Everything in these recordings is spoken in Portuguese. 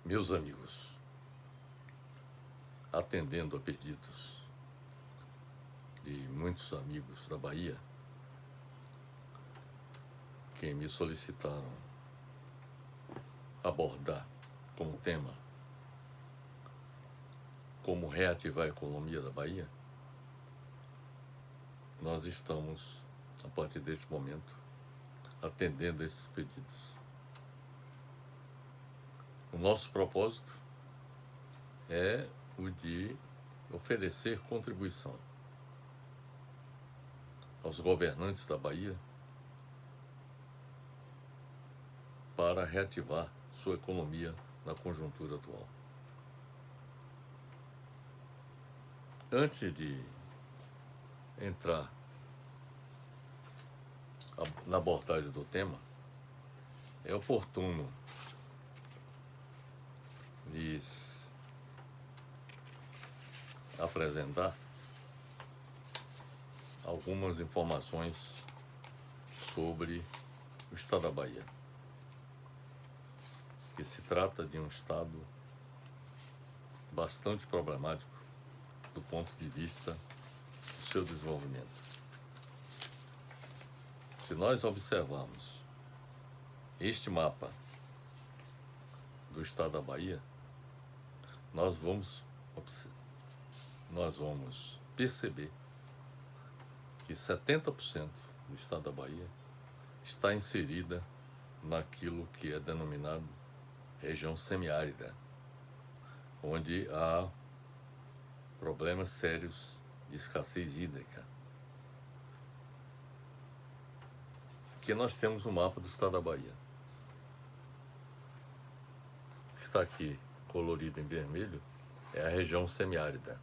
Meus amigos, atendendo a pedidos de muitos amigos da Bahia que me solicitaram abordar como tema como reativar a economia da Bahia, nós estamos, a partir deste momento, atendendo esses pedidos. O nosso propósito é o de oferecer contribuição aos governantes da Bahia para reativar sua economia na conjuntura atual. Antes de entrar na abordagem do tema, é oportuno lhes apresentar algumas informações sobre o estado da Bahia, que se trata de um estado bastante problemático do ponto de vista do seu desenvolvimento. Se nós observarmos este mapa do estado da Bahia, nós vamos perceber que 70% do estado da Bahia está inserida naquilo que é denominado região semiárida, onde há problemas sérios de escassez hídrica. Aqui nós temos um mapa do estado da Bahia. O que está aqui colorido em vermelho é a região semiárida,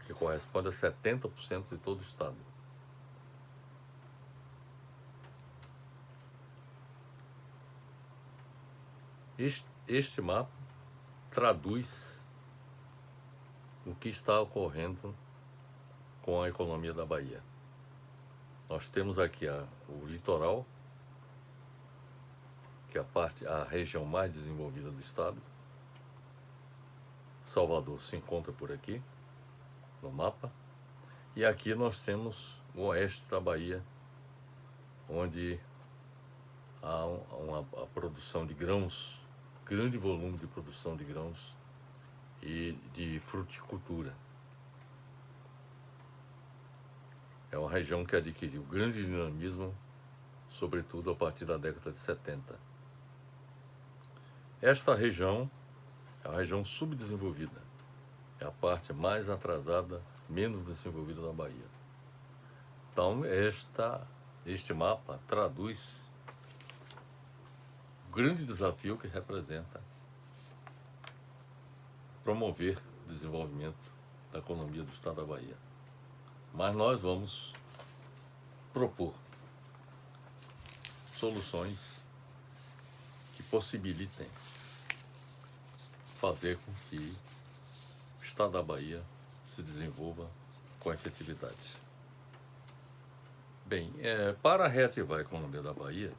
que corresponde a 70% de todo o estado. Este mapa traduz o que está ocorrendo com a economia da Bahia. Nós temos aqui o litoral, que é a região mais desenvolvida do estado. Salvador se encontra por aqui, no mapa. E aqui nós temos o oeste da Bahia, onde há a produção de grãos, grande volume de produção de grãos e de fruticultura. É uma região que adquiriu grande dinamismo, sobretudo a partir da década de 70. Esta região é a região subdesenvolvida, é a parte mais atrasada, menos desenvolvida da Bahia. Então, este mapa traduz o grande desafio que representa promover o desenvolvimento da economia do estado da Bahia. Mas nós vamos propor soluções que possibilitem fazer com que o estado da Bahia se desenvolva com efetividade. Bem, para reativar a economia da Bahia,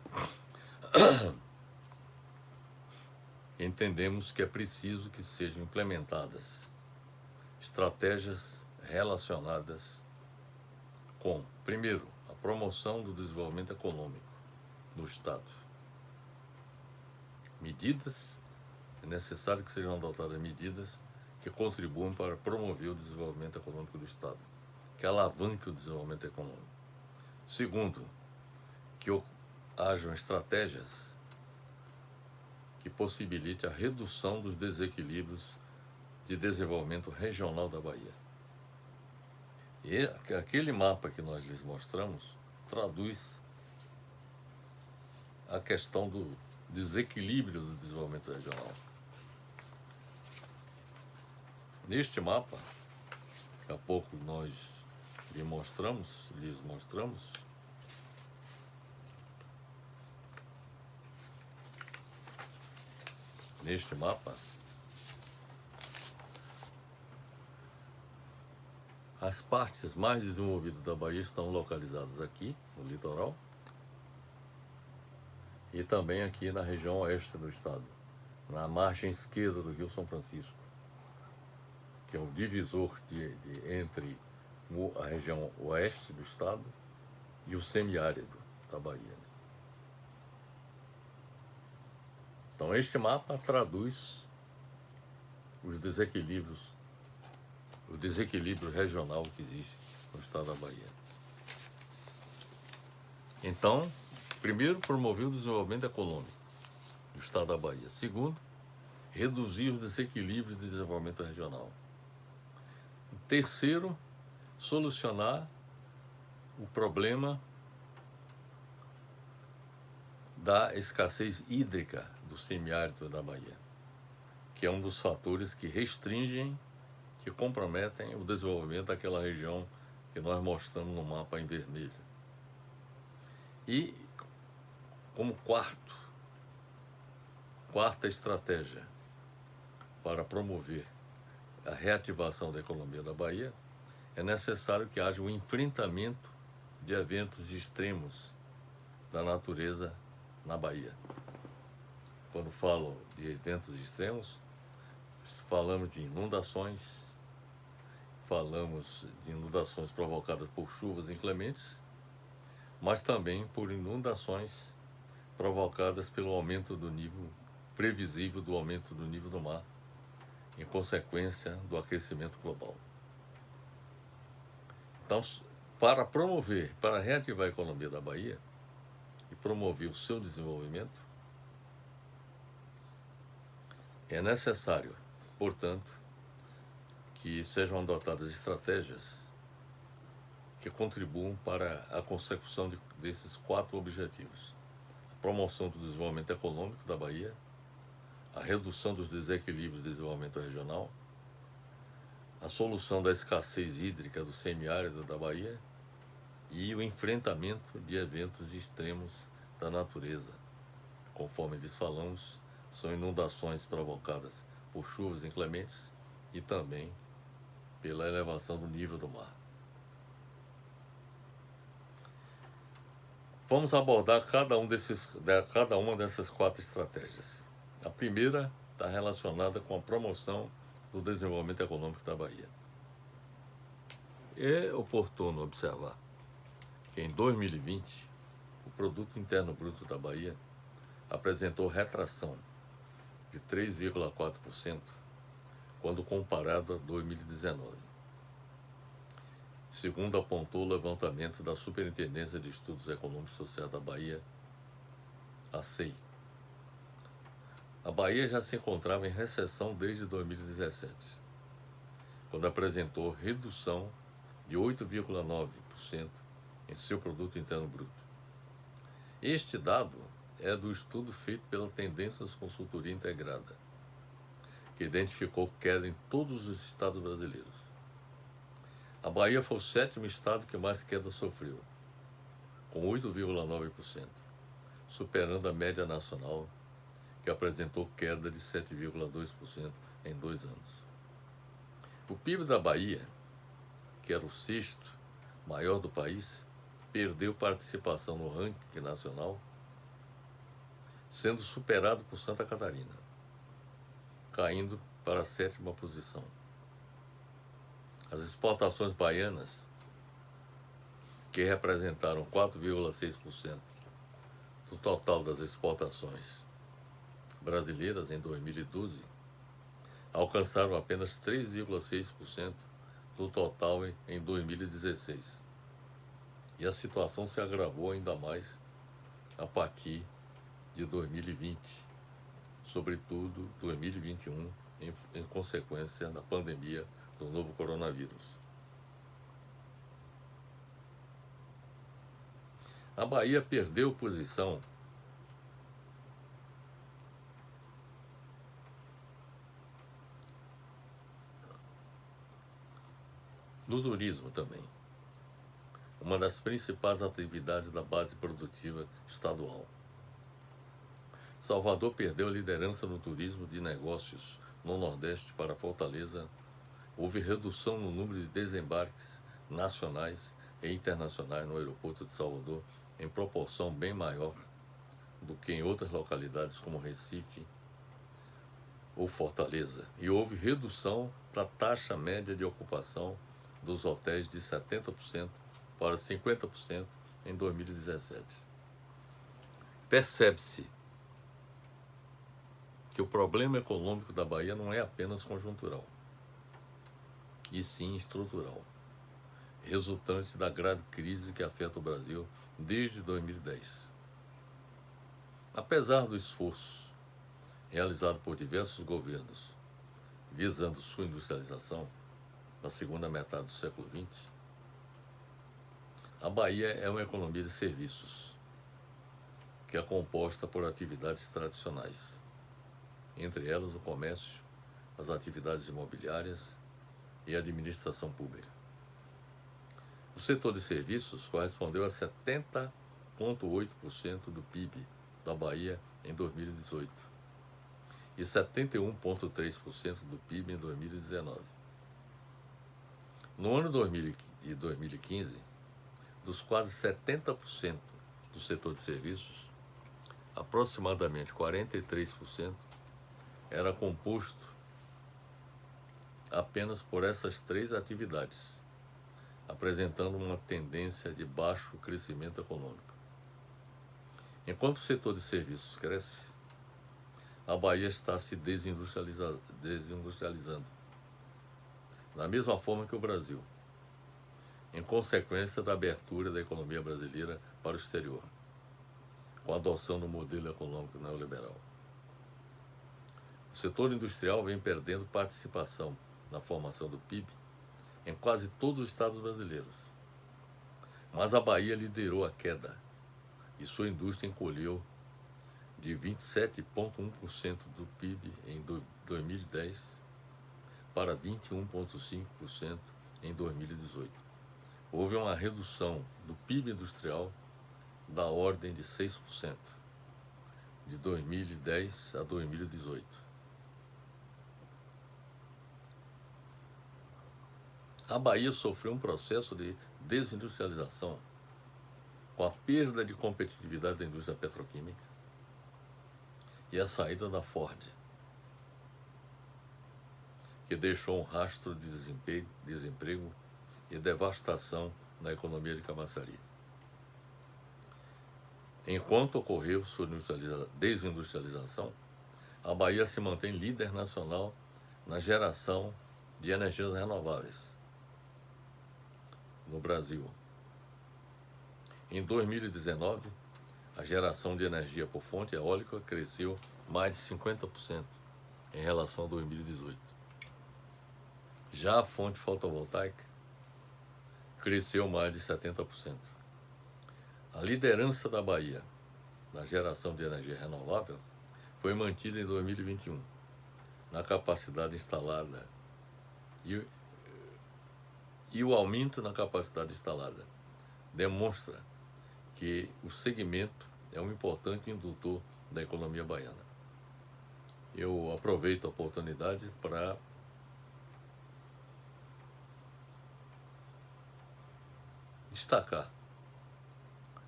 entendemos que é preciso que sejam implementadas estratégias relacionadas com, primeiro, a promoção do desenvolvimento econômico no estado. É necessário que sejam adotadas medidas que contribuam para promover o desenvolvimento econômico do estado, que alavanque o desenvolvimento econômico. Segundo, que hajam estratégias que possibilite a redução dos desequilíbrios de desenvolvimento regional da Bahia. E aquele mapa que nós lhes mostramos traduz a questão do desequilíbrio do desenvolvimento regional. Neste mapa, daqui a pouco nós lhes mostramos, neste mapa, as partes mais desenvolvidas da Bahia estão localizadas aqui, no litoral, e também aqui na região oeste do estado, na margem esquerda do Rio São Francisco, que é o divisor entre a região oeste do estado e o semiárido da Bahia. Então, este mapa traduz os desequilíbrios, o desequilíbrio regional que existe no estado da Bahia. Então, primeiro, promover o desenvolvimento econômico do estado da Bahia. Segundo, reduzir os desequilíbrios de desenvolvimento regional. Terceiro, solucionar o problema da escassez hídrica do semiárido da Bahia, que é um dos fatores que restringem, que comprometem o desenvolvimento daquela região que nós mostramos no mapa em vermelho. E, como quarta estratégia para promover a reativação da economia da Bahia, é necessário que haja um enfrentamento de eventos extremos da natureza na Bahia. Quando falo de eventos extremos, falamos de inundações, falamos de inundações provocadas por chuvas inclementes, mas também por inundações provocadas pelo aumento do nível previsível do aumento do nível do mar, em consequência do aquecimento global. Então, para reativar a economia da Bahia e promover o seu desenvolvimento, é necessário, portanto, que sejam adotadas estratégias que contribuam para a consecução desses 4 objetivos: a promoção do desenvolvimento econômico da Bahia, a redução dos desequilíbrios de desenvolvimento regional, a solução da escassez hídrica do semiárido da Bahia e o enfrentamento de eventos extremos da natureza. Conforme lhes falamos, são inundações provocadas por chuvas inclementes e também pela elevação do nível do mar. Vamos abordar cada uma dessas 4 estratégias. A primeira está relacionada com a promoção do desenvolvimento econômico da Bahia. É oportuno observar que em 2020 o Produto Interno Bruto da Bahia apresentou retração de 3,4% quando comparado a 2019, segundo apontou o levantamento da Superintendência de Estudos Econômicos e Sociais da Bahia, a SEI. A Bahia já se encontrava em recessão desde 2017, quando apresentou redução de 8,9% em seu Produto Interno Bruto. Este dado é do estudo feito pela Tendências Consultoria Integrada, que identificou queda em todos os estados brasileiros. A Bahia foi o 7º estado que mais queda sofreu, com 8,9%, superando a média nacional, que apresentou queda de 7,2% em 2 anos. O PIB da Bahia, que era o 6º maior do país, perdeu participação no ranking nacional, sendo superado por Santa Catarina, caindo para a 7ª posição. As exportações baianas, que representaram 4,6% do total das exportações brasileiras em 2012, alcançaram apenas 3,6% do total em 2016. E a situação se agravou ainda mais a partir de 2020, sobretudo 2021, em consequência da pandemia do novo coronavírus. A Bahia perdeu posição no turismo também, uma das principais atividades da base produtiva estadual. Salvador perdeu a liderança no turismo de negócios no Nordeste para Fortaleza. Houve redução no número de desembarques nacionais e internacionais no aeroporto de Salvador, em proporção bem maior do que em outras localidades como Recife ou Fortaleza, e houve redução da taxa média de ocupação dos hotéis de 70% para 50% em 2017. Percebe-se que o problema econômico da Bahia não é apenas conjuntural, e sim estrutural, resultante da grave crise que afeta o Brasil desde 2010. Apesar do esforço realizado por diversos governos visando sua industrialização na segunda metade do século XX, a Bahia é uma economia de serviços, que é composta por atividades tradicionais, entre elas o comércio, as atividades imobiliárias e a administração pública. O setor de serviços correspondeu a 70,8% do PIB da Bahia em 2018 e 71,3% do PIB em 2019. No ano de 2015, dos quase 70% do setor de serviços, aproximadamente 43% era composto apenas por essas três atividades, apresentando uma tendência de baixo crescimento econômico. Enquanto o setor de serviços cresce, a Bahia está se desindustrializando, da mesma forma que o Brasil, em consequência da abertura da economia brasileira para o exterior, com a adoção do modelo econômico neoliberal. O setor industrial vem perdendo participação na formação do PIB em quase todos os estados brasileiros, mas a Bahia liderou a queda e sua indústria encolheu de 27,1% do PIB em 2010 para 21,5% em 2018. Houve uma redução do PIB industrial da ordem de 6%, de 2010 a 2018. A Bahia sofreu um processo de desindustrialização com a perda de competitividade da indústria petroquímica e a saída da Ford, que deixou um rastro de desemprego e devastação na economia de Camaçari. Enquanto ocorreu sua desindustrialização, a Bahia se mantém líder nacional na geração de energias renováveis no Brasil. Em 2019, a geração de energia por fonte eólica cresceu mais de 50% em relação a 2018. Já a fonte fotovoltaica cresceu mais de 70%. A liderança da Bahia na geração de energia renovável foi mantida em 2021, na capacidade instalada e o aumento na capacidade instalada demonstra que o segmento é um importante indutor da economia baiana. Eu aproveito a oportunidade para destacar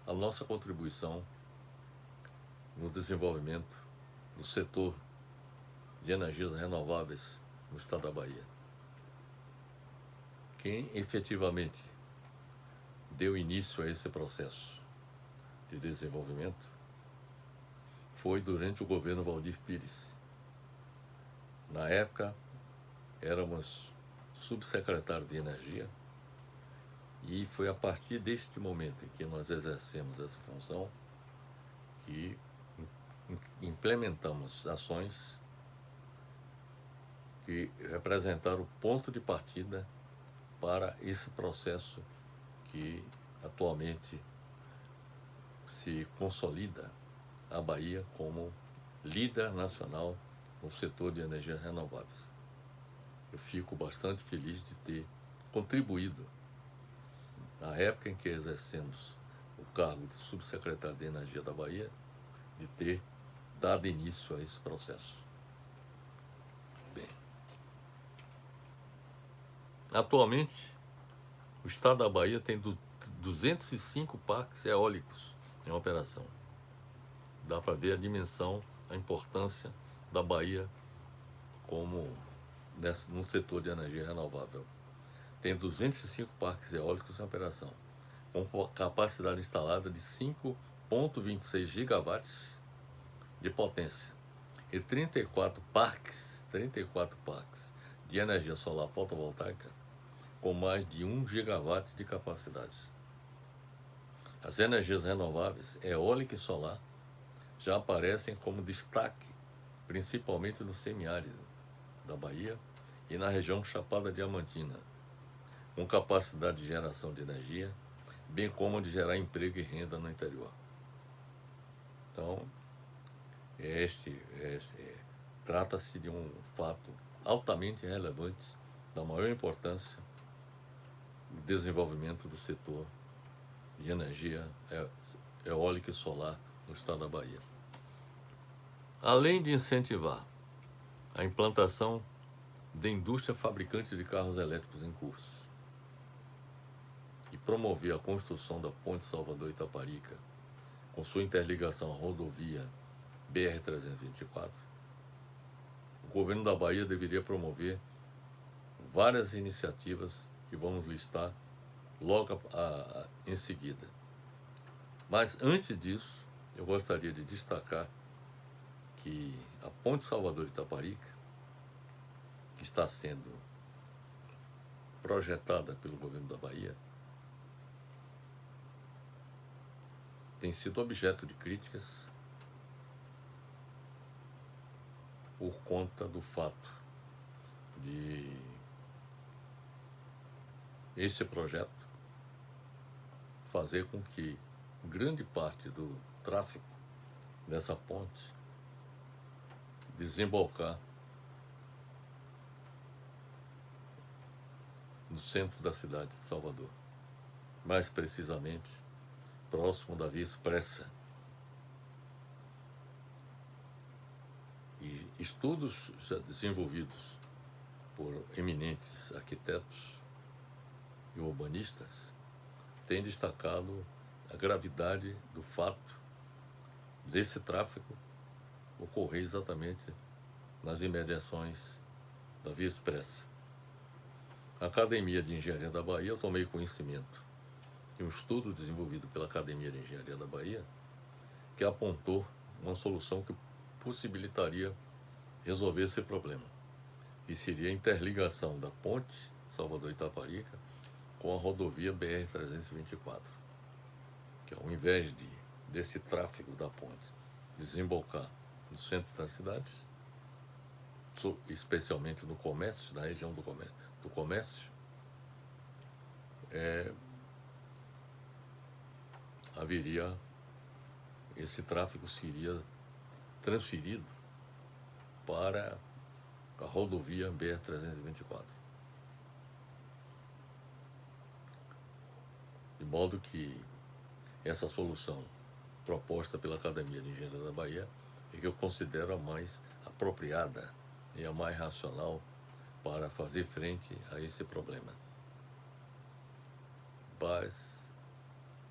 a nossa contribuição no desenvolvimento do setor de energias renováveis no estado da Bahia. Quem efetivamente deu início a esse processo de desenvolvimento foi durante o governo Valdir Pires. Na época, éramos subsecretário de Energia e foi a partir deste momento em que nós exercemos essa função que implementamos ações que representaram o ponto de partida para esse processo que atualmente se consolida a Bahia como líder nacional no setor de energias renováveis. Eu fico bastante feliz de ter contribuído, na época em que exercemos o cargo de subsecretário de Energia da Bahia, de ter dado início a esse processo. Bem, atualmente, o estado da Bahia tem 205 parques eólicos em operação, dá para ver a dimensão, a importância da Bahia como no setor de energia renovável. Tem 205 parques eólicos em operação, com capacidade instalada de 5,26 gigawatts de potência e 34 parques de energia solar fotovoltaica com mais de 1 gigawatt de capacidade. As energias renováveis, eólica e solar, já aparecem como destaque, principalmente no semiárido da Bahia e na região Chapada Diamantina, com capacidade de geração de energia, bem como de gerar emprego e renda no interior. Então, trata-se de um fato altamente relevante, da maior importância no desenvolvimento do setor de energia eólica e solar no estado da Bahia. Além de incentivar a implantação da indústria fabricante de carros elétricos em curso e promover a construção da Ponte Salvador-Itaparica com sua interligação à rodovia BR-324, o governo da Bahia deveria promover várias iniciativas que vamos listar logo em seguida. Mas antes disso, eu gostaria de destacar que a Ponte Salvador-Itaparica, que está sendo projetada pelo governo da Bahia, tem sido objeto de críticas por conta do fato de esse projeto fazer com que grande parte do tráfego dessa ponte desembocar no centro da cidade de Salvador, mais precisamente próximo da Via Expressa. E estudos já desenvolvidos por eminentes arquitetos e urbanistas têm destacado a gravidade do fato desse tráfego ocorrer exatamente nas imediações da Via Expressa. A Academia de Engenharia da Bahia, eu tomei conhecimento de um estudo desenvolvido pela Academia de Engenharia da Bahia que apontou uma solução que possibilitaria resolver esse problema, e seria a interligação da ponte Salvador-Itaparica com a rodovia BR-324, que ao invés desse tráfego da ponte desembocar no centro das cidades, especialmente no comércio, na região do comércio, esse tráfego seria transferido para a rodovia BR-324. De modo que essa solução proposta pela Academia de Engenharia da Bahia é que eu considero a mais apropriada e a mais racional para fazer frente a esse problema. Mas,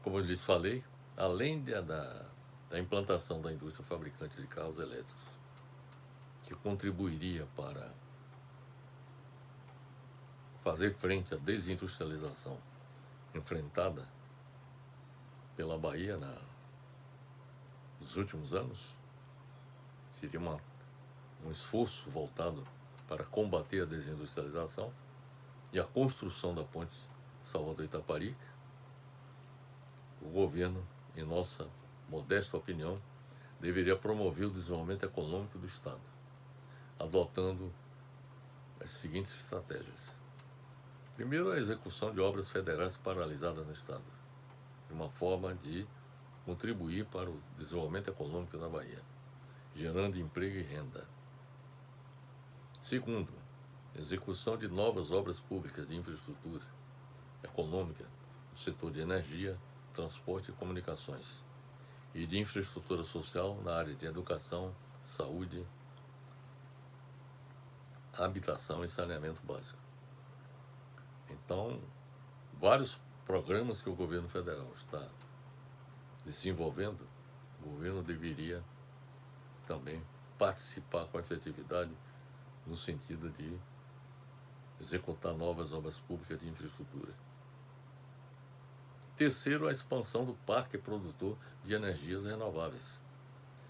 como eu lhes falei, além da implantação da indústria fabricante de carros elétricos, que contribuiria para fazer frente à desindustrialização enfrentada pela Bahia nos últimos anos, seria um esforço voltado para combater a desindustrialização e a construção da ponte Salvador-Itaparica. O governo, em nossa modesta opinião, deveria promover o desenvolvimento econômico do Estado, adotando as seguintes estratégias. Primeiro, a execução de obras federais paralisadas no Estado, de uma forma de contribuir para o desenvolvimento econômico da Bahia, gerando emprego e renda. Segundo, execução de novas obras públicas de infraestrutura econômica no setor de energia, transporte e comunicações, e de infraestrutura social na área de educação, saúde, habitação e saneamento básico. Então, vários programas que o governo federal está desenvolvendo, o governo deveria também participar com efetividade no sentido de executar novas obras públicas de infraestrutura. Terceiro, a expansão do parque produtor de energias renováveis,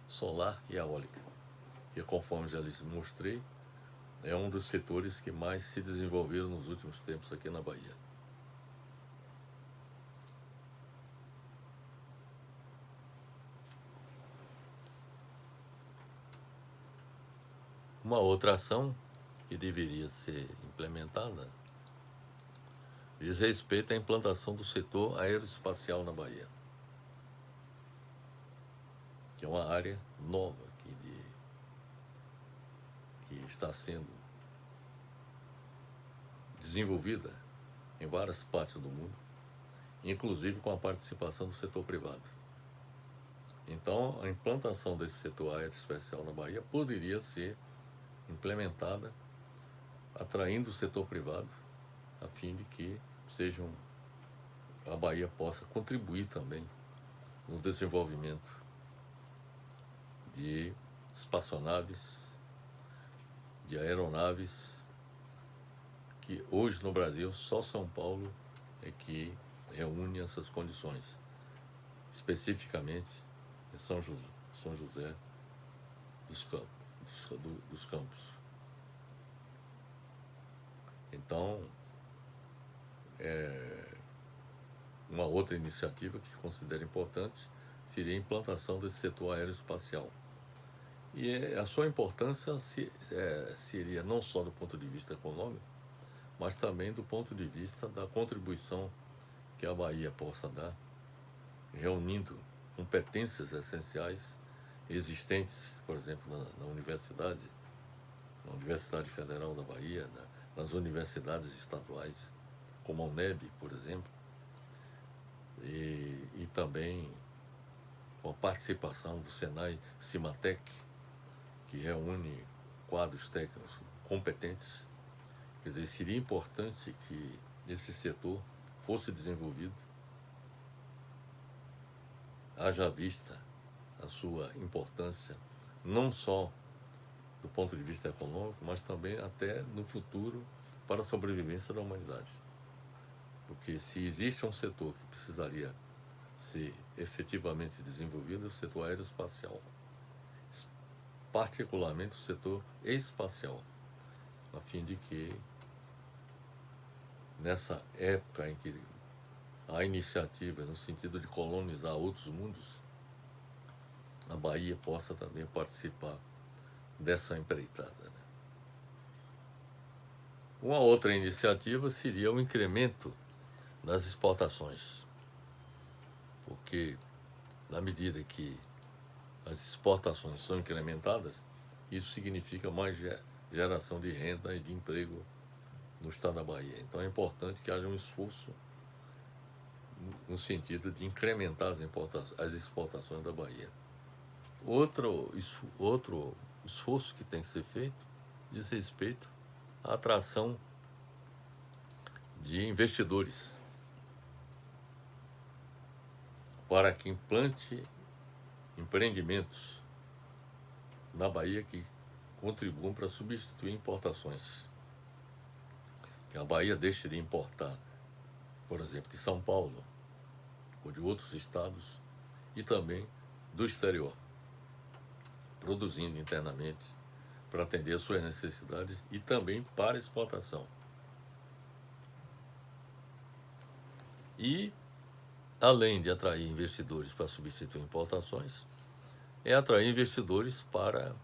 solar e eólica, que, conforme já lhes mostrei, é um dos setores que mais se desenvolveram nos últimos tempos aqui na Bahia. Uma outra ação que deveria ser implementada diz respeito à implantação do setor aeroespacial na Bahia, que é uma área nova que está sendo desenvolvida em várias partes do mundo, inclusive com a participação do setor privado. Então, a implantação desse setor aeroespacial na Bahia poderia ser implementada atraindo o setor privado, a fim de que a Bahia possa contribuir também no desenvolvimento de espaçonaves, de aeronaves, que hoje no Brasil só São Paulo é que reúne essas condições, especificamente em São José dos Campos. Então, uma outra iniciativa que considero importante seria a implantação desse setor aeroespacial. E a sua importância seria não só do ponto de vista econômico, mas também do ponto de vista da contribuição que a Bahia possa dar, reunindo competências essenciais existentes, por exemplo, na Universidade Federal da Bahia, nas universidades estaduais, como a UNEB, por exemplo, e também com a participação do Senai Cimatec, que reúne quadros técnicos competentes. Quer dizer, seria importante que esse setor fosse desenvolvido, haja vista a sua importância, não só do ponto de vista econômico, mas também até no futuro para a sobrevivência da humanidade. Porque se existe um setor que precisaria ser efetivamente desenvolvido, é o setor aeroespacial, particularmente o setor espacial, a fim de que, nessa época em que há iniciativa no sentido de colonizar outros mundos, a Bahia possa também participar dessa empreitada. Uma outra iniciativa seria o incremento das exportações, porque na medida que as exportações são incrementadas, isso significa mais geração de renda e de emprego no estado da Bahia. Então é importante que haja um esforço no sentido de incrementar as exportações da Bahia. Outro esforço que tem que ser feito diz respeito à atração de investidores para que implante empreendimentos na Bahia que contribuam para substituir importações. Que a Bahia deixe de importar, por exemplo, de São Paulo ou de outros estados e também do exterior, produzindo internamente para atender às suas necessidades e também para exportação. E, além de atrair investidores para substituir importações, é atrair investidores para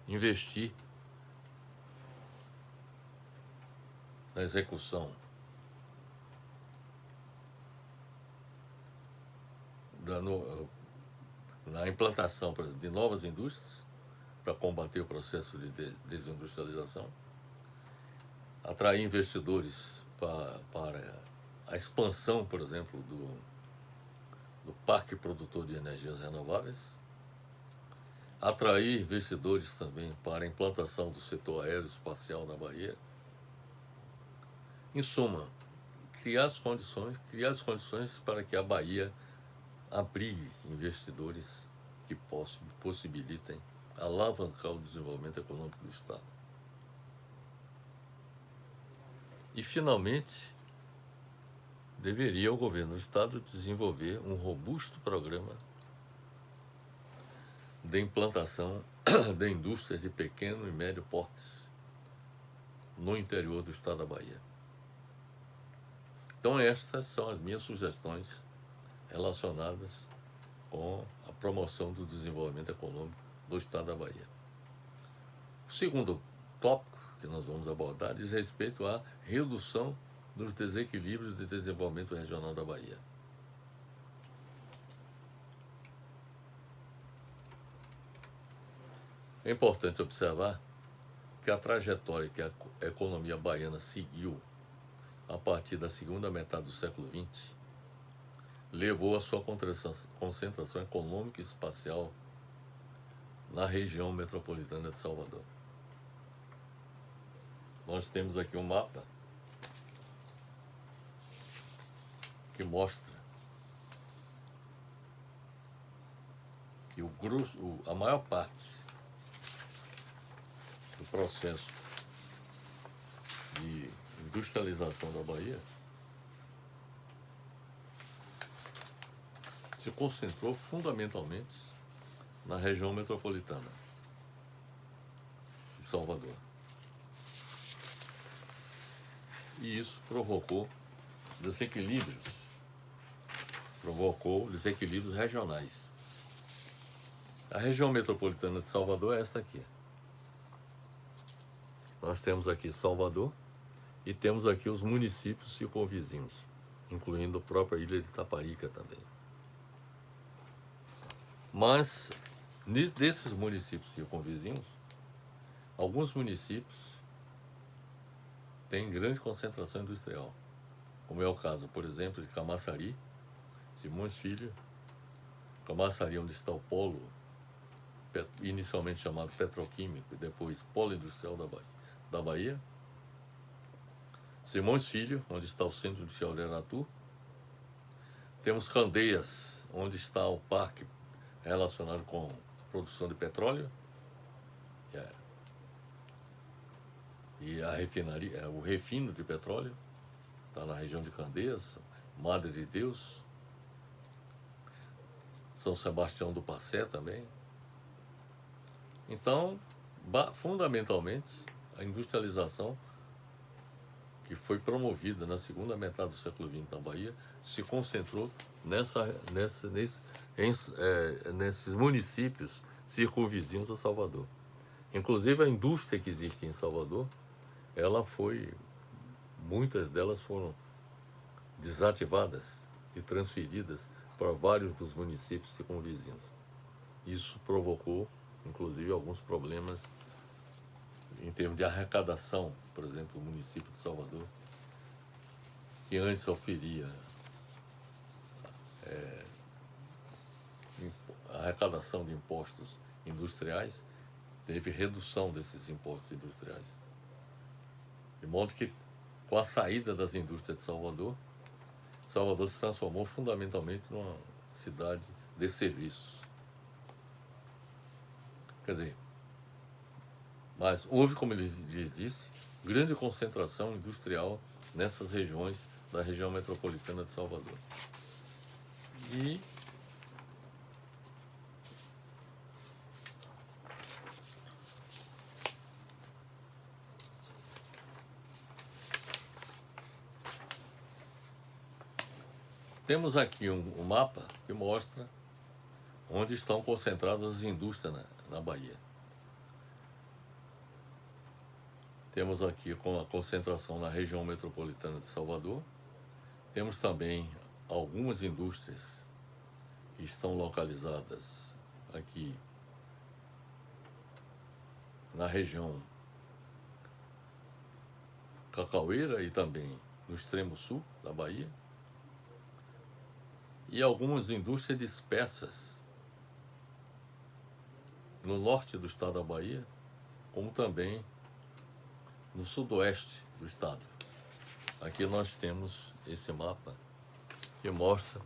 investir na execução na implantação, por exemplo, de novas indústrias para combater o processo de desindustrialização, atrair investidores para a expansão, por exemplo, do parque produtor de energias renováveis, atrair investidores também para a implantação do setor aeroespacial na Bahia. Em suma, criar as condições para que a Bahia abrigue investidores que possibilitem alavancar o desenvolvimento econômico do Estado. E, finalmente, deveria o governo do Estado desenvolver um robusto programa de implantação de indústrias de pequeno e médio portes no interior do Estado da Bahia. Então, estas são as minhas sugestões relacionadas com a promoção do desenvolvimento econômico do Estado da Bahia. O segundo tópico que nós vamos abordar diz respeito à redução dos desequilíbrios de desenvolvimento regional da Bahia. É importante observar que a trajetória que a economia baiana seguiu a partir da segunda metade do século XX levou à sua concentração econômica e espacial na região metropolitana de Salvador. Nós temos aqui um mapa que mostra que a maior parte do processo de industrialização da Bahia se concentrou fundamentalmente na região metropolitana de Salvador. E isso provocou desequilíbrios regionais. A região metropolitana de Salvador é esta aqui. Nós temos aqui Salvador e temos aqui os municípios circunvizinhos, incluindo a própria ilha de Itaparica também. Mas, desses municípios circunvizinhos, alguns municípios têm grande concentração industrial, como é o caso, por exemplo, de Camaçari, Simões Filho, Camaçari, onde está o polo, inicialmente chamado petroquímico, e depois polo industrial da Bahia. Simões Filho, onde está o Centro Industrial de Aratu. Temos Candeias, onde está o parque relacionado com a produção de petróleo e a refinaria, o refino de petróleo, está na região de Candeias, Madre de Deus, São Sebastião do Passé também. Então, fundamentalmente, a industrialização que foi promovida na segunda metade do século XX na Bahia se concentrou nesses municípios circunvizinhos a Salvador. Inclusive, a indústria que existe em Salvador, muitas delas foram desativadas e transferidas para vários dos municípios circunvizinhos. Isso provocou, inclusive, alguns problemas em termos de arrecadação. Por exemplo, o município de Salvador, que antes oferia arrecadação de impostos industriais, teve redução desses impostos industriais. De modo que, com a saída das indústrias de Salvador, Salvador se transformou fundamentalmente numa cidade de serviços. Quer dizer, mas houve, como ele lhe disse, grande concentração industrial nessas regiões da região metropolitana de Salvador. E temos aqui um mapa que mostra onde estão concentradas as indústrias na Bahia. Temos aqui com a concentração na região metropolitana de Salvador. Temos também algumas indústrias que estão localizadas aqui na região cacaueira e também no extremo sul da Bahia. E algumas indústrias dispersas no norte do estado da Bahia, como também no sudoeste do estado. Aqui nós temos esse mapa que mostra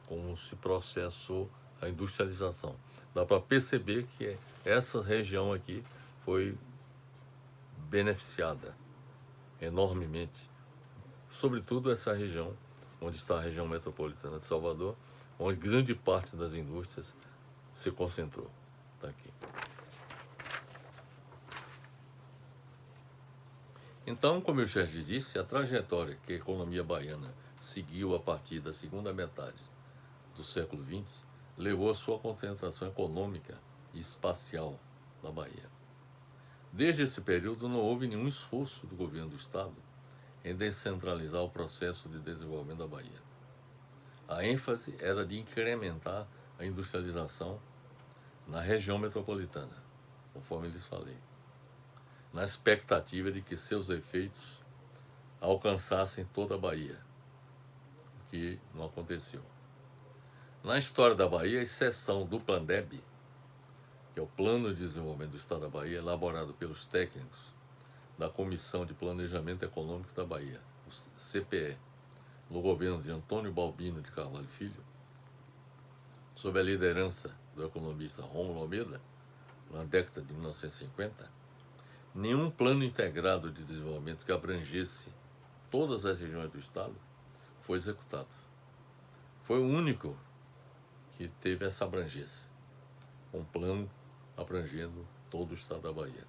como se processou a industrialização. dá para perceber que essa região aqui foi beneficiada enormemente, sobretudo essa região onde está a região metropolitana de Salvador, onde grande parte das indústrias se concentrou. Está aqui. Então, como eu já lhe disse, a trajetória que a economia baiana seguiu a partir da segunda metade do século XX levou à sua concentração econômica e espacial na Bahia. Desde esse período, não houve nenhum esforço do governo do Estado em descentralizar o processo de desenvolvimento da Bahia. A ênfase era de incrementar a industrialização na região metropolitana, conforme lhes falei, na expectativa de que seus efeitos alcançassem toda a Bahia, o que não aconteceu. Na história da Bahia, a exceção do Plandeb, que é o Plano de Desenvolvimento do Estado da Bahia, elaborado pelos técnicos da Comissão de Planejamento Econômico da Bahia, o CPE, no governo de Antônio Balbino de Carvalho Filho, sob a liderança do economista Rômulo Almeida, na década de 1950, nenhum plano integrado de desenvolvimento que abrangesse todas as regiões do Estado foi executado. Foi o único que teve essa abrangência, um plano abrangendo todo o Estado da Bahia.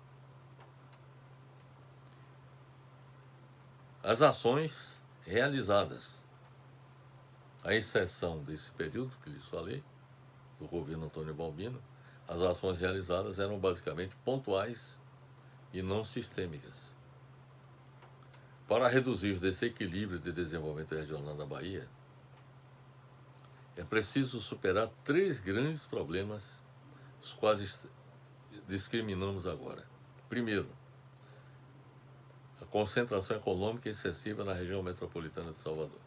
As ações realizadas, à exceção desse período que lhes falei, do governo Antônio Balbino, as ações realizadas eram basicamente pontuais e não sistêmicas. Para reduzir os desequilíbrios de desenvolvimento regional na Bahia, é preciso superar 3 grandes problemas, os quais discriminamos agora. Primeiro, a concentração econômica excessiva na região metropolitana de Salvador.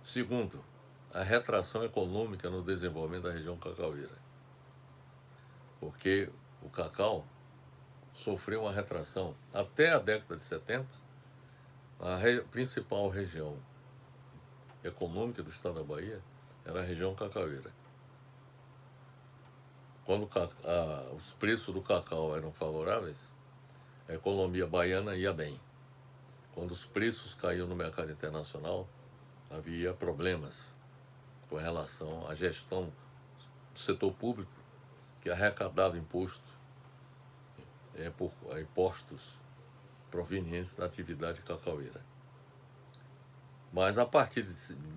Segundo, a retração econômica no desenvolvimento da região cacaueira, porque o cacau sofreu uma retração. Até a década de 70, a principal região econômica do estado da Bahia era a região cacaueira. Quando os preços do cacau eram favoráveis, a economia baiana ia bem. Quando os preços caíam no mercado internacional, havia problemas com relação à gestão do setor público, que arrecadava impostos provenientes da atividade cacaueira. Mas a partir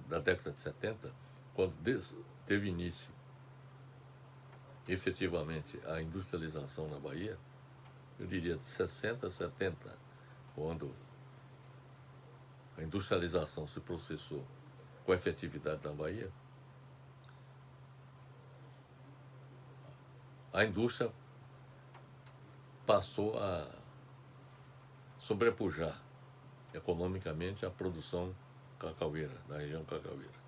da década de 70, quando teve início efetivamente a industrialização na Bahia, eu diria de 60 a 70, quando a industrialização se processou com efetividade na Bahia, a indústria passou a sobrepujar economicamente a produção cacaueira, da região cacaueira.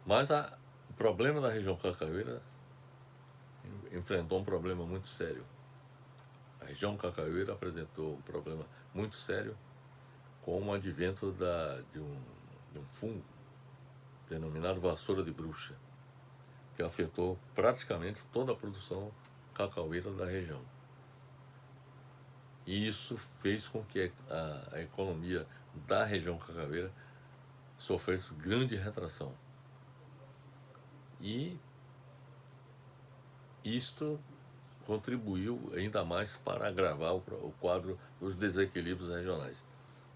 Mas o problema da região cacaueira enfrentou um problema muito sério. A região cacaueira apresentou um problema muito sério com o advento de um fungo denominado vassoura de bruxa, que afetou praticamente toda a produção cacaueira da região. E isso fez com que a economia da região cacaueira sofresse grande retração. E isto contribuiu ainda mais para agravar o quadro dos desequilíbrios regionais.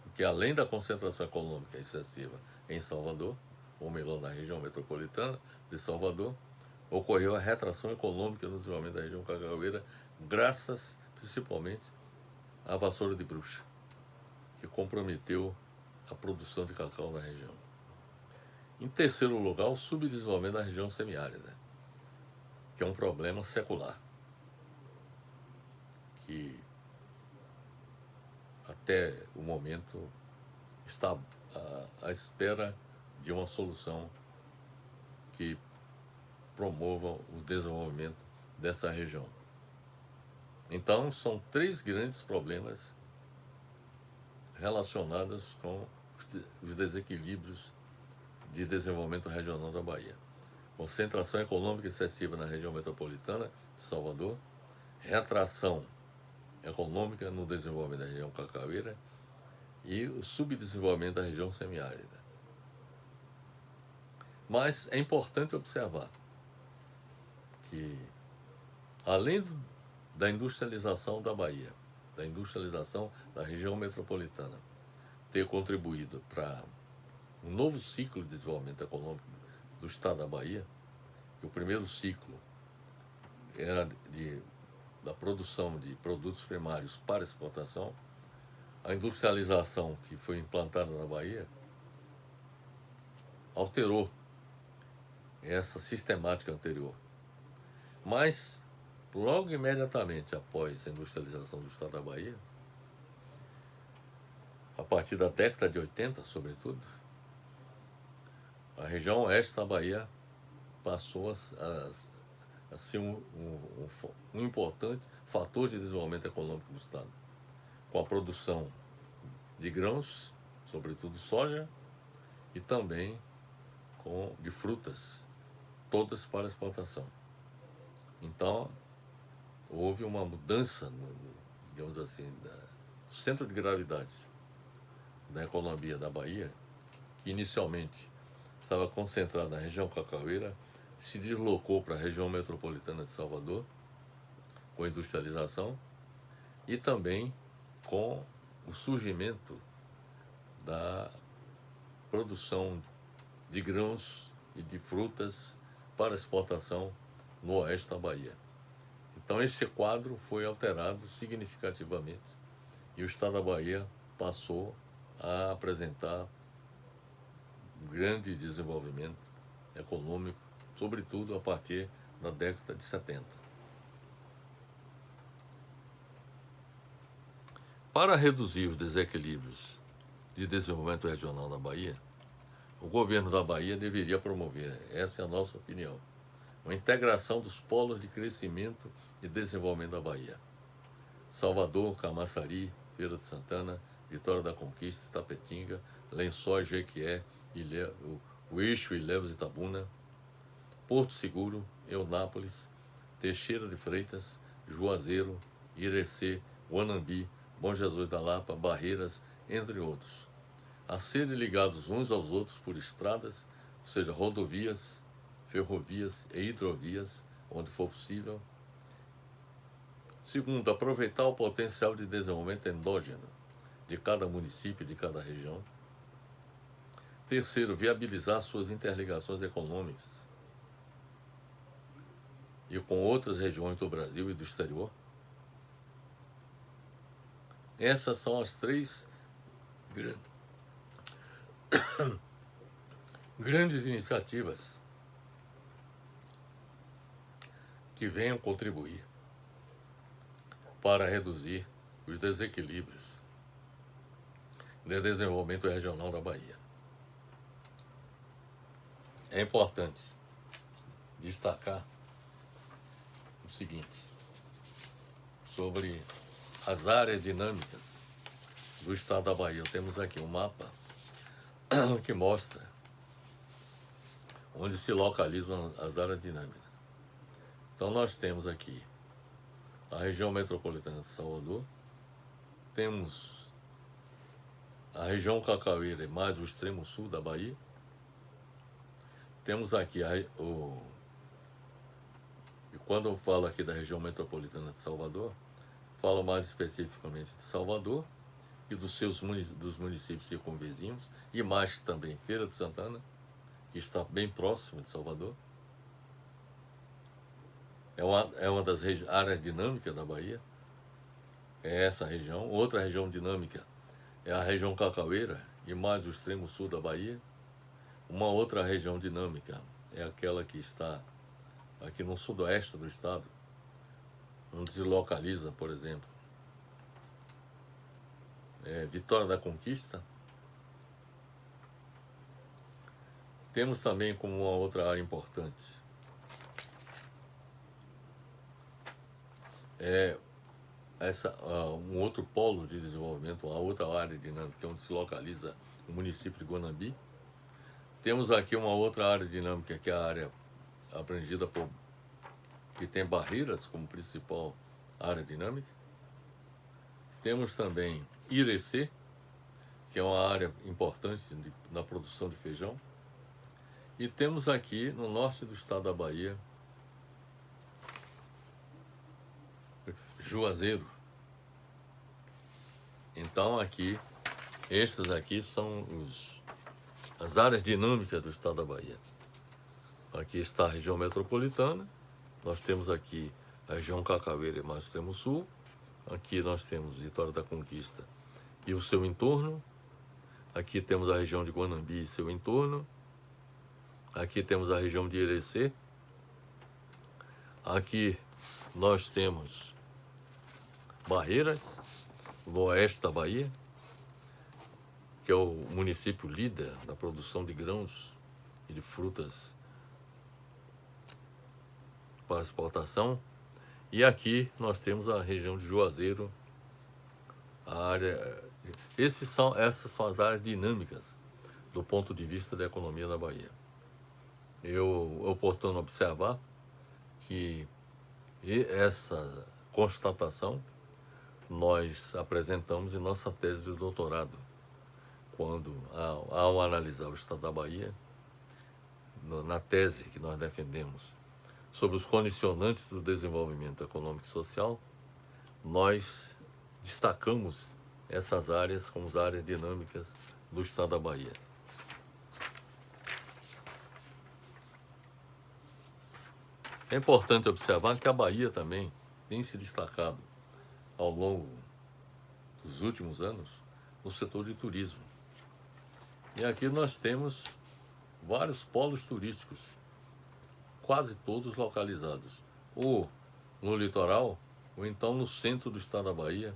Porque além da concentração econômica excessiva em Salvador, ou melhor, na região metropolitana de Salvador, ocorreu a retração econômica no desenvolvimento da região cacaueira, graças principalmente à vassoura de bruxa, que comprometeu a produção de cacau na região. Em terceiro lugar, o subdesenvolvimento da região semiárida, que é um problema secular, que até o momento está à espera de uma solução que promova o desenvolvimento dessa região. Então, são 3 grandes problemas relacionadas com os desequilíbrios de desenvolvimento regional da Bahia. Concentração econômica excessiva na região metropolitana de Salvador, retração econômica no desenvolvimento da região cacaueira e o subdesenvolvimento da região semiárida. Mas é importante observar que, além da industrialização da Bahia, da industrialização da região metropolitana, ter contribuído para um novo ciclo de desenvolvimento econômico do estado da Bahia, que o primeiro ciclo era da produção de produtos primários para exportação, a industrialização que foi implantada na Bahia alterou essa sistemática anterior. Mas, logo imediatamente após a industrialização do estado da Bahia, a partir da década de 80, sobretudo, a região oeste da Bahia passou a ser um importante fator de desenvolvimento econômico do estado, com a produção de grãos, sobretudo soja, e também de frutas, todas para exportação. Então, houve uma mudança, digamos assim, do centro de gravidade da economia da Bahia, que inicialmente estava concentrada na região cacaueira, se deslocou para a região metropolitana de Salvador, com a industrialização, e também com o surgimento da produção de grãos e de frutas para exportação no oeste da Bahia. Então esse quadro foi alterado significativamente e o estado da Bahia passou a apresentar um grande desenvolvimento econômico, sobretudo a partir da década de 70. Para reduzir os desequilíbrios de desenvolvimento regional na Bahia, o governo da Bahia deveria promover, essa é a nossa opinião, uma integração dos polos de crescimento e desenvolvimento da Bahia. Salvador, Camaçari, Feira de Santana, Vitória da Conquista, Tapetinga, Lençóis, Jequié, o Eixo, Ilhéus e Itabuna, Porto Seguro, Eunápolis, Teixeira de Freitas, Juazeiro, Irecê, Guanambi, Bom Jesus da Lapa, Barreiras, entre outros, a serem ligados uns aos outros por estradas, ou seja, rodovias, ferrovias e hidrovias, onde for possível. Segundo, aproveitar o potencial de desenvolvimento endógeno de cada município e de cada região. Terceiro, viabilizar suas interligações econômicas e com outras regiões do Brasil e do exterior. Essas são as três grandes iniciativas que venham contribuir para reduzir os desequilíbrios de desenvolvimento regional da Bahia. É importante destacar o seguinte, sobre as áreas dinâmicas do estado da Bahia. Temos aqui um mapa que mostra onde se localizam as áreas dinâmicas. Então nós temos aqui a região metropolitana de Salvador, temos a região cacaueira e mais o extremo sul da Bahia, temos aqui e quando eu falo aqui da região metropolitana de Salvador, falo mais especificamente de Salvador e dos municípios circunvizinhos, e mais também Feira de Santana, que está bem próximo de Salvador. É uma das áreas dinâmicas da Bahia, é essa região. Outra região dinâmica é a região cacaueira e mais o extremo sul da Bahia. Uma outra região dinâmica é aquela que está aqui no sudoeste do estado, onde se localiza, por exemplo, Vitória da Conquista. Temos também como uma outra área importante um outro polo de desenvolvimento, uma outra área dinâmica, onde se localiza o município de Guanambi. Temos aqui uma outra área dinâmica, que é a área abrangida por, que tem Barreiras como principal área dinâmica. Temos também Irecê, que é uma área importante na produção de feijão. E temos aqui no norte do estado da Bahia, Juazeiro. Então aqui, estas aqui são as áreas dinâmicas do estado da Bahia. Aqui está a região metropolitana, nós temos aqui a região Cacaveira e mais extremo sul, aqui nós temos Vitória da Conquista e o seu entorno, aqui temos a região de Guanambi e seu entorno, aqui temos a região de Irecê, aqui nós temos Barreiras, no oeste da Bahia, que é o município líder na produção de grãos e de frutas para exportação. E aqui nós temos a região de Juazeiro, a área. Essas são as áreas dinâmicas do ponto de vista da economia da Bahia. É oportuno observar que essa constatação nós apresentamos em nossa tese de doutorado, quando, ao analisar o estado da Bahia, na tese que nós defendemos sobre os condicionantes do desenvolvimento econômico e social, nós destacamos essas áreas como as áreas dinâmicas do estado da Bahia. É importante observar que a Bahia também tem se destacado ao longo dos últimos anos no setor de turismo. E aqui nós temos vários polos turísticos, quase todos localizados ou no litoral ou então no centro do estado da Bahia,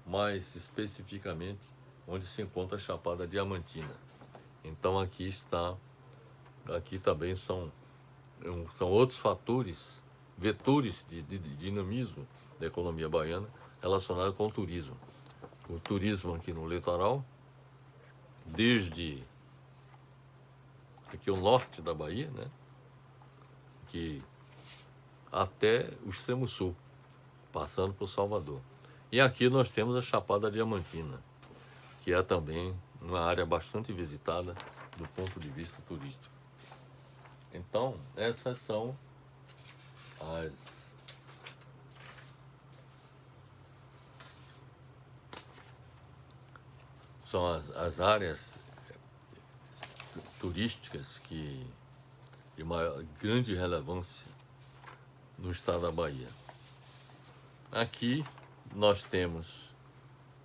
mais especificamente onde se encontra a Chapada Diamantina. Então aqui também são outros fatores, vetores de dinamismo da economia baiana relacionados com o turismo. O turismo aqui no litoral, desde aqui o norte da Bahia, né, que até o extremo sul, passando por Salvador. E aqui nós temos a Chapada Diamantina, que é também uma área bastante visitada do ponto de vista turístico. Então, essas são as áreas turísticas de maior, grande relevância no estado da Bahia. Aqui nós temos,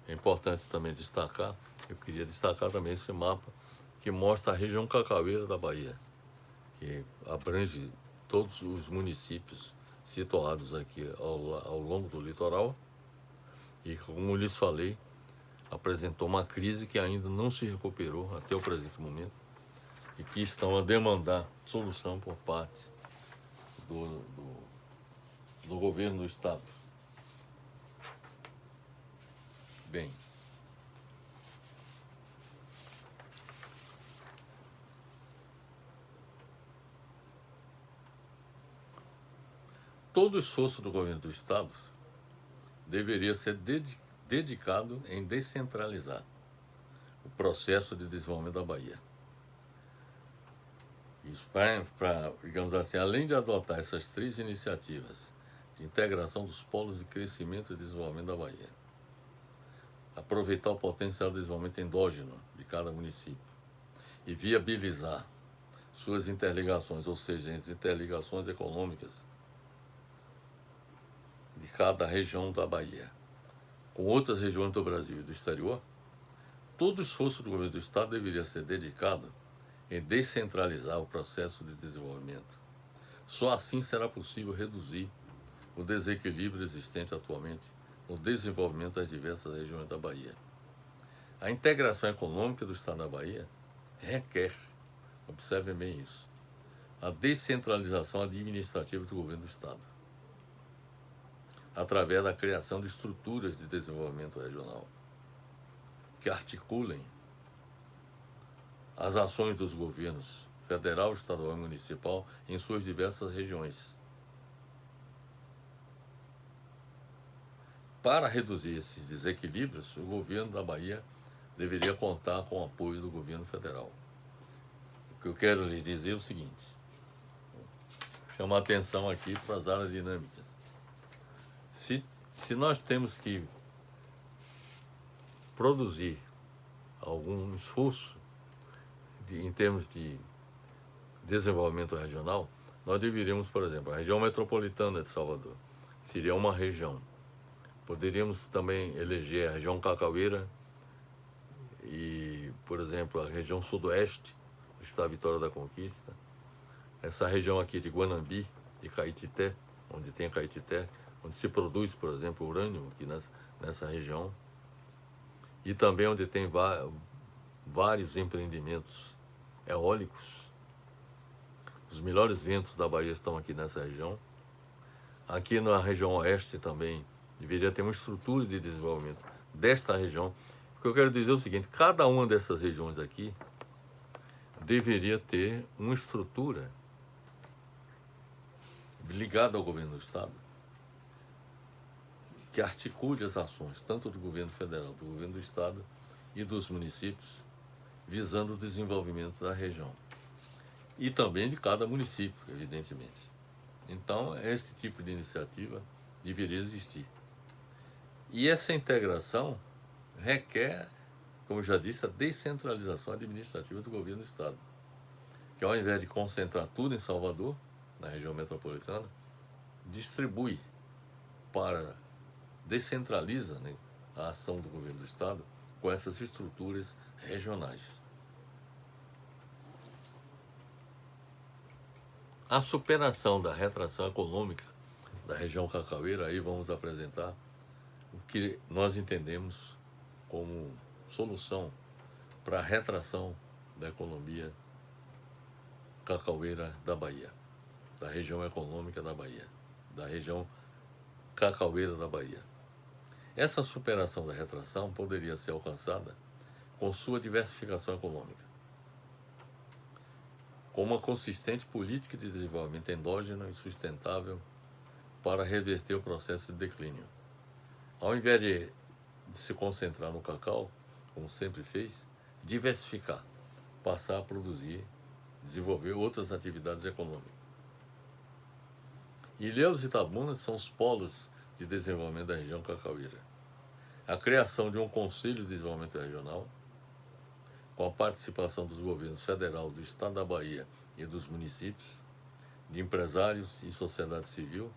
é importante também destacar, eu queria destacar também esse mapa que mostra a região Cacaveira da Bahia, que abrange todos os municípios situados aqui ao longo do litoral e, como lhes falei, apresentou uma crise que ainda não se recuperou até o presente momento e que estão a demandar solução por parte do governo do estado. Bem, todo o esforço do governo do estado deveria ser dedicado em descentralizar o processo de desenvolvimento da Bahia. Isso para, digamos assim, além de adotar essas 3 iniciativas de integração dos polos de crescimento e desenvolvimento da Bahia, aproveitar o potencial de desenvolvimento endógeno de cada município e viabilizar suas interligações, ou seja, as interligações econômicas de cada região da Bahia com outras regiões do Brasil e do exterior, todo o esforço do governo do estado deveria ser dedicado em descentralizar o processo de desenvolvimento. Só assim será possível reduzir o desequilíbrio existente atualmente no desenvolvimento das diversas regiões da Bahia. A integração econômica do estado da Bahia requer, observem bem isso, a descentralização administrativa do governo do estado. através da criação de estruturas de desenvolvimento regional que articulem as ações dos governos federal, estadual e municipal em suas diversas regiões. Para reduzir esses desequilíbrios, o governo da Bahia deveria contar com o apoio do governo federal. O que eu quero lhes dizer é o seguinte: chamar atenção aqui para as áreas dinâmicas. Se nós temos que produzir algum esforço em termos de desenvolvimento regional, nós deveríamos, por exemplo, a região metropolitana de Salvador seria uma região. Poderíamos também eleger a região Cacaueira e, por exemplo, a região sudoeste do estado Vitória da Conquista, essa região aqui de Guanambi e Caetité, onde tem Caetité, onde se produz, por exemplo, urânio aqui nessa região, e também onde tem vários empreendimentos eólicos. Os melhores ventos da Bahia estão aqui nessa região. Aqui na região oeste também deveria ter uma estrutura de desenvolvimento desta região. O que eu quero dizer é o seguinte: cada uma dessas regiões aqui deveria ter uma estrutura ligada ao governo do estado que articule as ações, tanto do governo federal, do governo do estado e dos municípios, visando o desenvolvimento da região. E também de cada município, evidentemente. Então, esse tipo de iniciativa deveria existir. E essa integração requer, como eu já disse, a descentralização administrativa do governo do estado, que ao invés de concentrar tudo em Salvador, na região metropolitana, distribui descentraliza, né, a ação do governo do estado com essas estruturas regionais. A superação da retração econômica da região Cacaueira, aí vamos apresentar o que nós entendemos como solução para a retração da economia cacaueira da Bahia, da região econômica da Bahia, da região cacaueira da Bahia. Essa superação da retração poderia ser alcançada com sua diversificação econômica, com uma consistente política de desenvolvimento endógeno e sustentável para reverter o processo de declínio. Ao invés de se concentrar no cacau, como sempre fez, diversificar, passar a produzir, desenvolver outras atividades econômicas. Ilhéus e Itabunas são os polos de desenvolvimento da região cacaueira. A criação de um Conselho de Desenvolvimento Regional, com a participação dos governos federal, do estado da Bahia e dos municípios, de empresários e sociedade civil,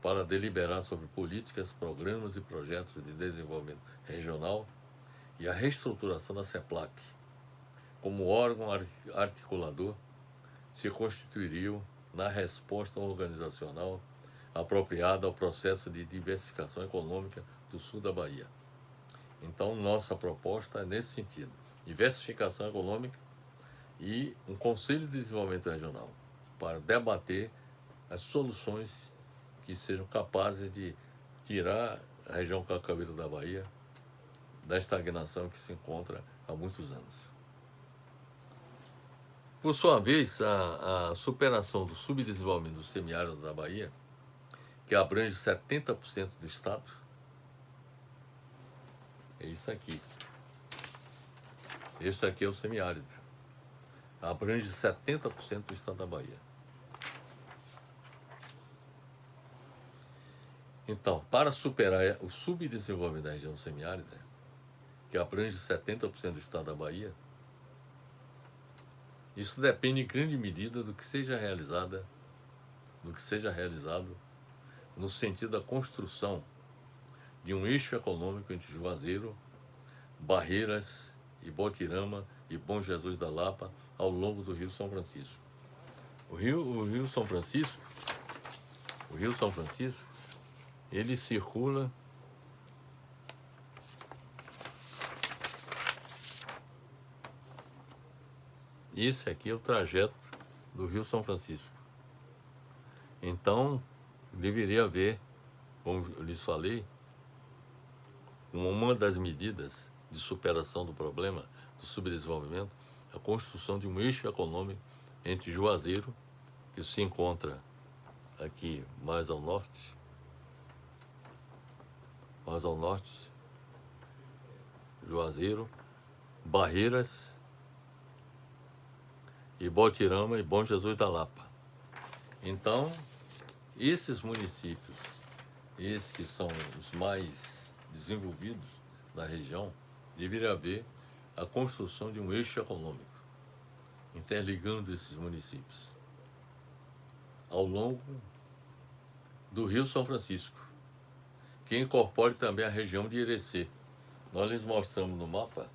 para deliberar sobre políticas, programas e projetos de desenvolvimento regional, e a reestruturação da CEPLAC, como órgão articulador, se constituiriam na resposta organizacional apropriada ao processo de diversificação econômica do sul da Bahia. Então, nossa proposta é nesse sentido: diversificação econômica e um Conselho de Desenvolvimento Regional para debater as soluções que sejam capazes de tirar a região cacaueira da Bahia da estagnação que se encontra há muitos anos. Por sua vez, a superação do subdesenvolvimento do semiárido da Bahia, que abrange 70% do estado, é isso aqui. Esse aqui é o semiárido. Abrange 70% do estado da Bahia. Então, para superar o subdesenvolvimento da região semiárida, que abrange 70% do estado da Bahia, isso depende em grande medida do que seja realizado no sentido da construção de um eixo econômico entre Juazeiro, Barreiras, Ibotirama e Bom Jesus da Lapa ao longo do Rio São Francisco. O Rio São Francisco, ele circula esse aqui é o trajeto do Rio São Francisco. Então, deveria haver como eu lhes falei, uma das medidas de superação do problema do subdesenvolvimento é a construção de um eixo econômico entre Juazeiro, que se encontra aqui mais ao norte, Juazeiro, Barreiras e Botirama e Bom Jesus da Lapa. Então, esses municípios, esses que são os mais desenvolvidos da região, deveria haver a construção de um eixo econômico, interligando esses municípios ao longo do Rio São Francisco, que incorpore também a região de Irecê. Nós lhes mostramos no mapa,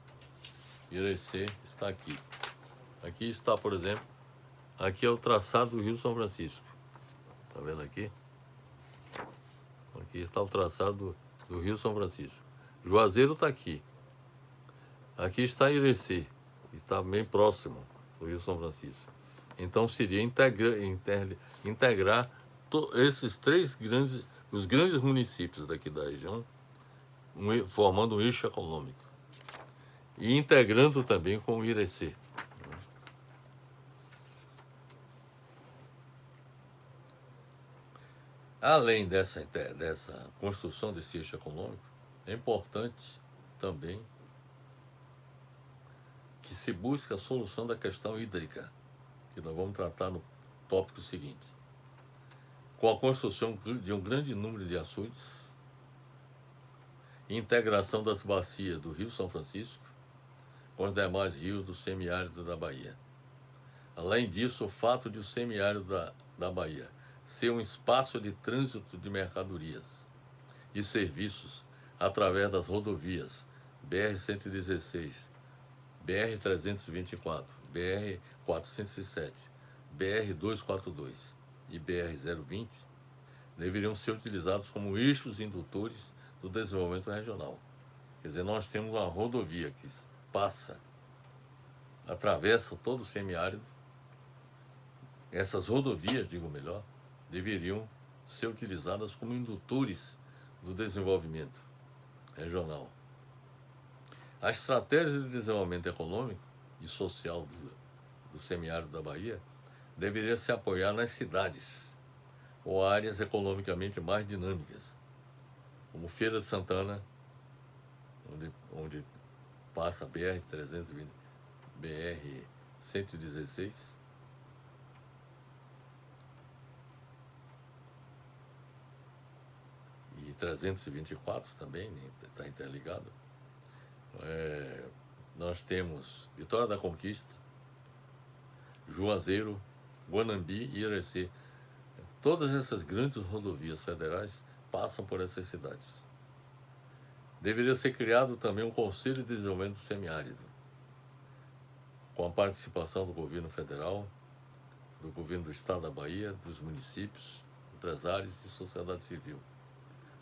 Irecê está aqui. Aqui está, por exemplo, aqui é o traçado do Rio São Francisco. Está vendo aqui? Aqui está o traçado do Rio São Francisco. Juazeiro está aqui. Aqui está Irecê, está bem próximo do Rio São Francisco. Então seria integrar esses os grandes municípios daqui da região, formando um eixo econômico. E integrando também com o Irecê. Além dessa construção desse eixo econômico, é importante também que se busque a solução da questão hídrica, que nós vamos tratar no tópico seguinte. Com a construção de um grande número de açudes, integração das bacias do Rio São Francisco com os demais rios do semiárido da Bahia. Além disso, o fato de o semiárido da Bahia ser um espaço de trânsito de mercadorias e serviços através das rodovias BR-116, BR-324, BR-407, BR-242 e BR-020 deveriam ser utilizados como eixos indutores do desenvolvimento regional. Quer dizer, nós temos uma rodovia que atravessa todo o semiárido. Essas rodovias, digo melhor, deveriam ser utilizadas como indutores do desenvolvimento regional. A estratégia de desenvolvimento econômico e social do semiárido da Bahia deveria se apoiar nas cidades ou áreas economicamente mais dinâmicas, como Feira de Santana, onde passa a BR-320, BR-116, e 324 também, está interligado. Nós temos Vitória da Conquista, Juazeiro, Guanambi e Irecê. Todas essas grandes rodovias federais passam por essas cidades. Deveria ser criado também um Conselho de Desenvolvimento do Semiárido, com a participação do governo federal, do governo do estado da Bahia, dos municípios, empresários e sociedade civil,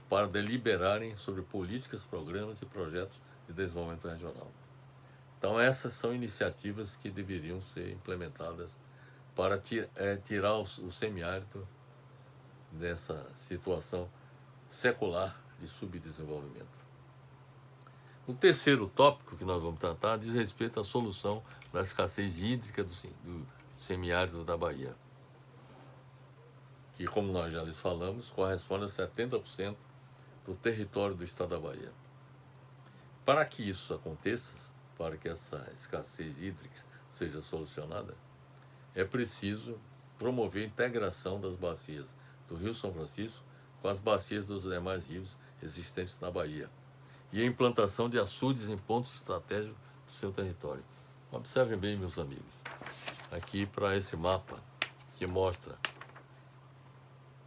para deliberarem sobre políticas, programas e projetos de desenvolvimento regional. Então, essas são iniciativas que deveriam ser implementadas para tirar o semiárido dessa situação secular de subdesenvolvimento. O terceiro tópico que nós vamos tratar diz respeito à solução da escassez hídrica do semiárido da Bahia, que, como nós já lhes falamos, corresponde a 70% do território do estado da Bahia. Para que isso aconteça, para que essa escassez hídrica seja solucionada, é preciso promover a integração das bacias do Rio São Francisco com as bacias dos demais rios existentes na Bahia e a implantação de açudes em pontos estratégicos do seu território. Observem bem, meus amigos, aqui para esse mapa que mostra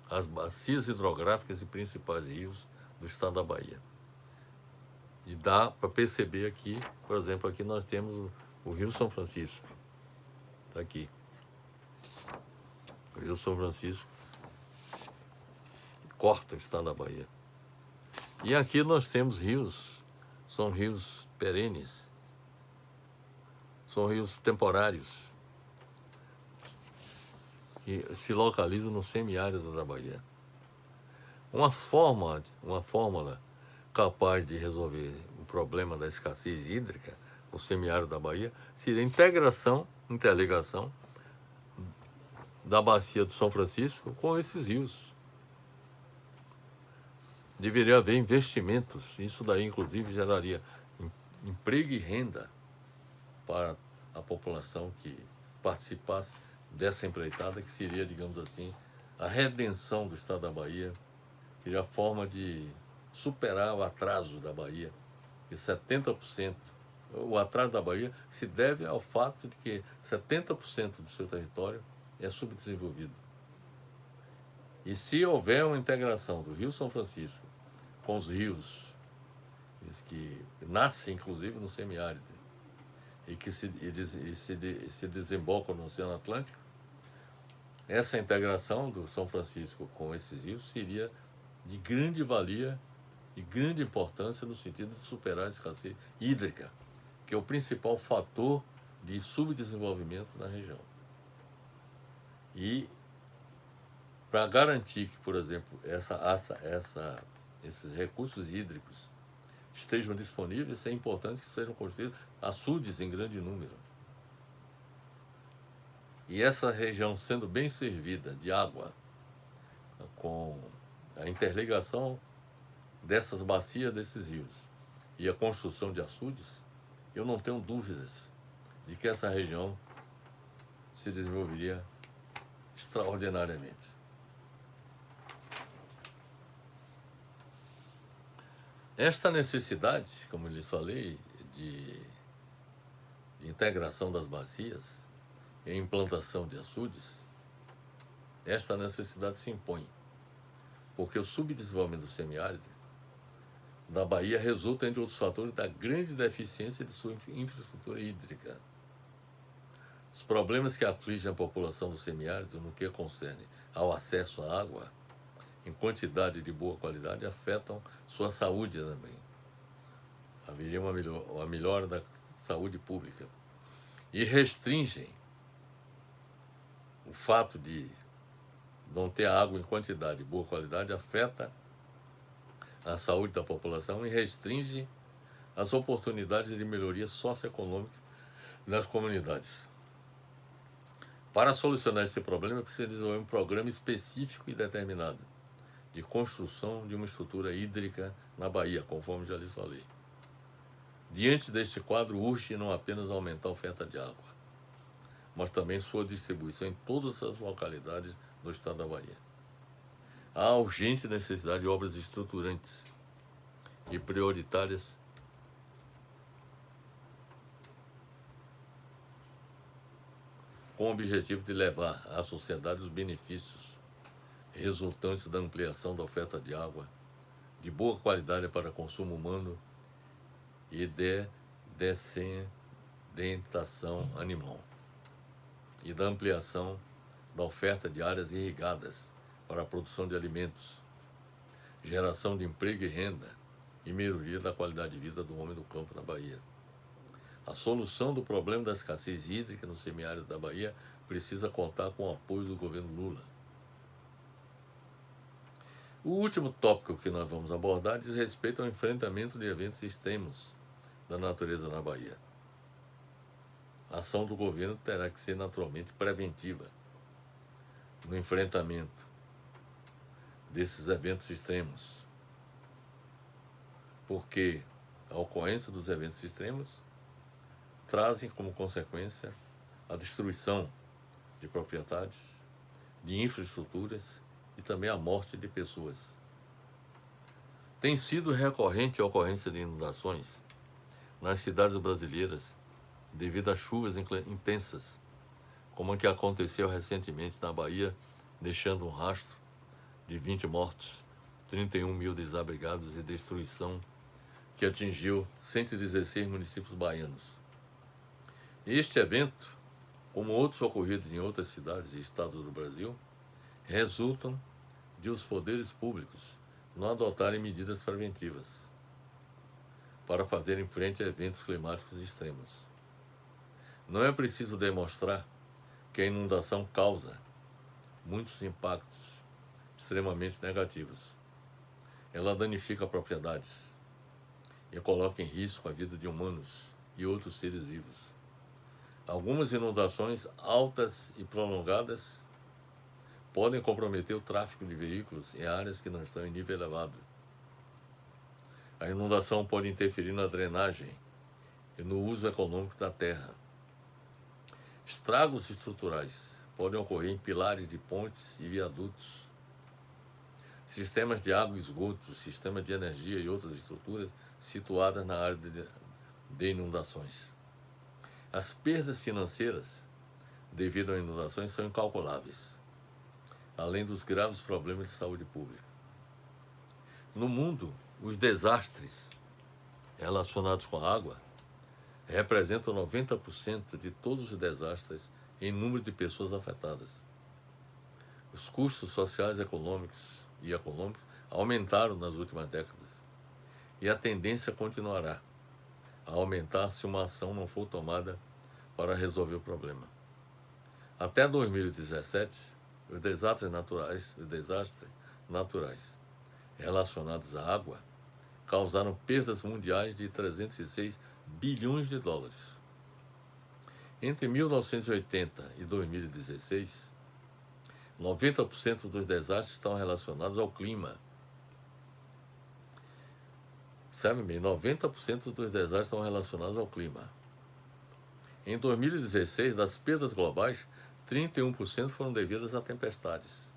as bacias hidrográficas e principais rios do estado da Bahia. E dá para perceber aqui, por exemplo, aqui nós temos o Rio São Francisco. Está aqui. O Rio São Francisco corta o estado da Bahia. E aqui nós temos rios, são rios perenes, são rios temporários, que se localizam no semiárido da Bahia. Uma fórmula capaz de resolver o problema da escassez hídrica no semiárido da Bahia seria a interligação da bacia do São Francisco com esses rios. Deveria haver investimentos, isso daí inclusive geraria emprego e renda para a população que participasse dessa empreitada, que seria, digamos assim, a redenção do estado da Bahia, seria a forma de superar o atraso da Bahia, que 70%, o atraso da Bahia se deve ao fato de que 70% do seu território é subdesenvolvido. E se houver uma integração do Rio São Francisco com os rios que nascem, inclusive, no semiárido e que se desembocam no Oceano Atlântico, essa integração do São Francisco com esses rios seria de grande valia e grande importância no sentido de superar a escassez hídrica, que é o principal fator de subdesenvolvimento na região. E para garantir que, por exemplo, esses recursos hídricos estejam disponíveis, é importante que sejam construídos açudes em grande número. E essa região sendo bem servida de água, com a interligação dessas bacias, desses rios, e a construção de açudes, eu não tenho dúvidas de que essa região se desenvolveria extraordinariamente. Esta necessidade, como eu lhes falei, de integração das bacias e implantação de açudes, esta necessidade se impõe, porque o subdesenvolvimento do semiárido da Bahia resulta, entre outros fatores, da grande deficiência de sua infraestrutura hídrica. Os problemas que afligem a população do semiárido no que concerne ao acesso à água, em quantidade de boa qualidade, afetam sua saúde também. Haveria uma melhora da saúde pública. E restringem o fato de não ter água em quantidade de boa qualidade, afeta a saúde da população e restringe as oportunidades de melhoria socioeconômica nas comunidades. Para solucionar esse problema, é preciso desenvolver um programa específico e determinado de construção de uma estrutura hídrica na Bahia, conforme já lhes falei. Diante deste quadro, urge não apenas aumentar a oferta de água, mas também sua distribuição em todas as localidades do estado da Bahia. Há urgente necessidade de obras estruturantes e prioritárias com o objetivo de levar à sociedade os benefícios resultantes da ampliação da oferta de água de boa qualidade para consumo humano e de dessedentação animal, e da ampliação da oferta de áreas irrigadas para a produção de alimentos, geração de emprego e renda e melhoria da qualidade de vida do homem do campo na Bahia. A solução do problema da escassez hídrica no semiárido da Bahia precisa contar com o apoio do governo Lula. O último tópico que nós vamos abordar diz respeito ao enfrentamento de eventos extremos da natureza na Bahia. A ação do governo terá que ser naturalmente preventiva no enfrentamento desses eventos extremos, porque a ocorrência dos eventos extremos trazem como consequência a destruição de propriedades, de infraestruturas e também a morte de pessoas. Tem sido recorrente a ocorrência de inundações nas cidades brasileiras devido a chuvas intensas, como a que aconteceu recentemente na Bahia, deixando um rastro de 20 mortos, 31 mil desabrigados e destruição que atingiu 116 municípios baianos. Este evento, como outros ocorridos em outras cidades e estados do Brasil, resultam de os poderes públicos não adotarem medidas preventivas para fazerem frente a eventos climáticos extremos. Não é preciso demonstrar que a inundação causa muitos impactos extremamente negativos, ela danifica propriedades e coloca em risco a vida de humanos e outros seres vivos. Algumas inundações altas e prolongadas podem comprometer o tráfego de veículos em áreas que não estão em nível elevado. A inundação pode interferir na drenagem e no uso econômico da terra. Estragos estruturais podem ocorrer em pilares de pontes e viadutos, sistemas de água e esgoto, sistemas de energia e outras estruturas situadas na área de inundações. As perdas financeiras devido a inundações são incalculáveis, além dos graves problemas de saúde pública. No mundo, os desastres relacionados com a água representam 90% de todos os desastres em número de pessoas afetadas. Os custos sociais e econômicos aumentaram nas últimas décadas e a tendência continuará a aumentar se uma ação não for tomada para resolver o problema. Até 2017, os desastres naturais relacionados à água causaram perdas mundiais de 306 bilhões de dólares. Entre 1980 e 2016, 90% dos desastres estão relacionados ao clima. Sabe bem, 90% dos desastres estão relacionados ao clima. Em 2016, das perdas globais, 31% foram devidas a tempestades.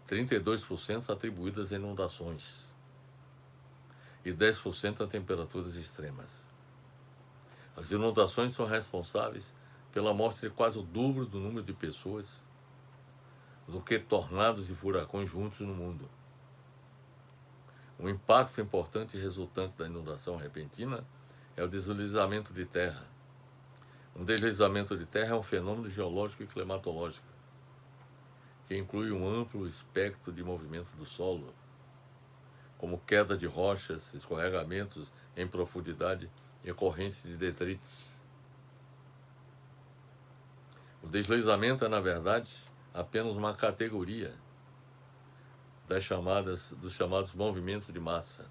32% atribuídas a inundações e 10% a temperaturas extremas. As inundações são responsáveis pela morte de quase o dobro do número de pessoas do que tornados e furacões juntos no mundo. Um impacto importante resultante da inundação repentina é o deslizamento de terra. Um deslizamento de terra é um fenômeno geológico e climatológico que inclui um amplo espectro de movimento do solo, como queda de rochas, escorregamentos em profundidade e correntes de detritos. O deslizamento é, na verdade, apenas uma categoria dos chamados movimentos de massa,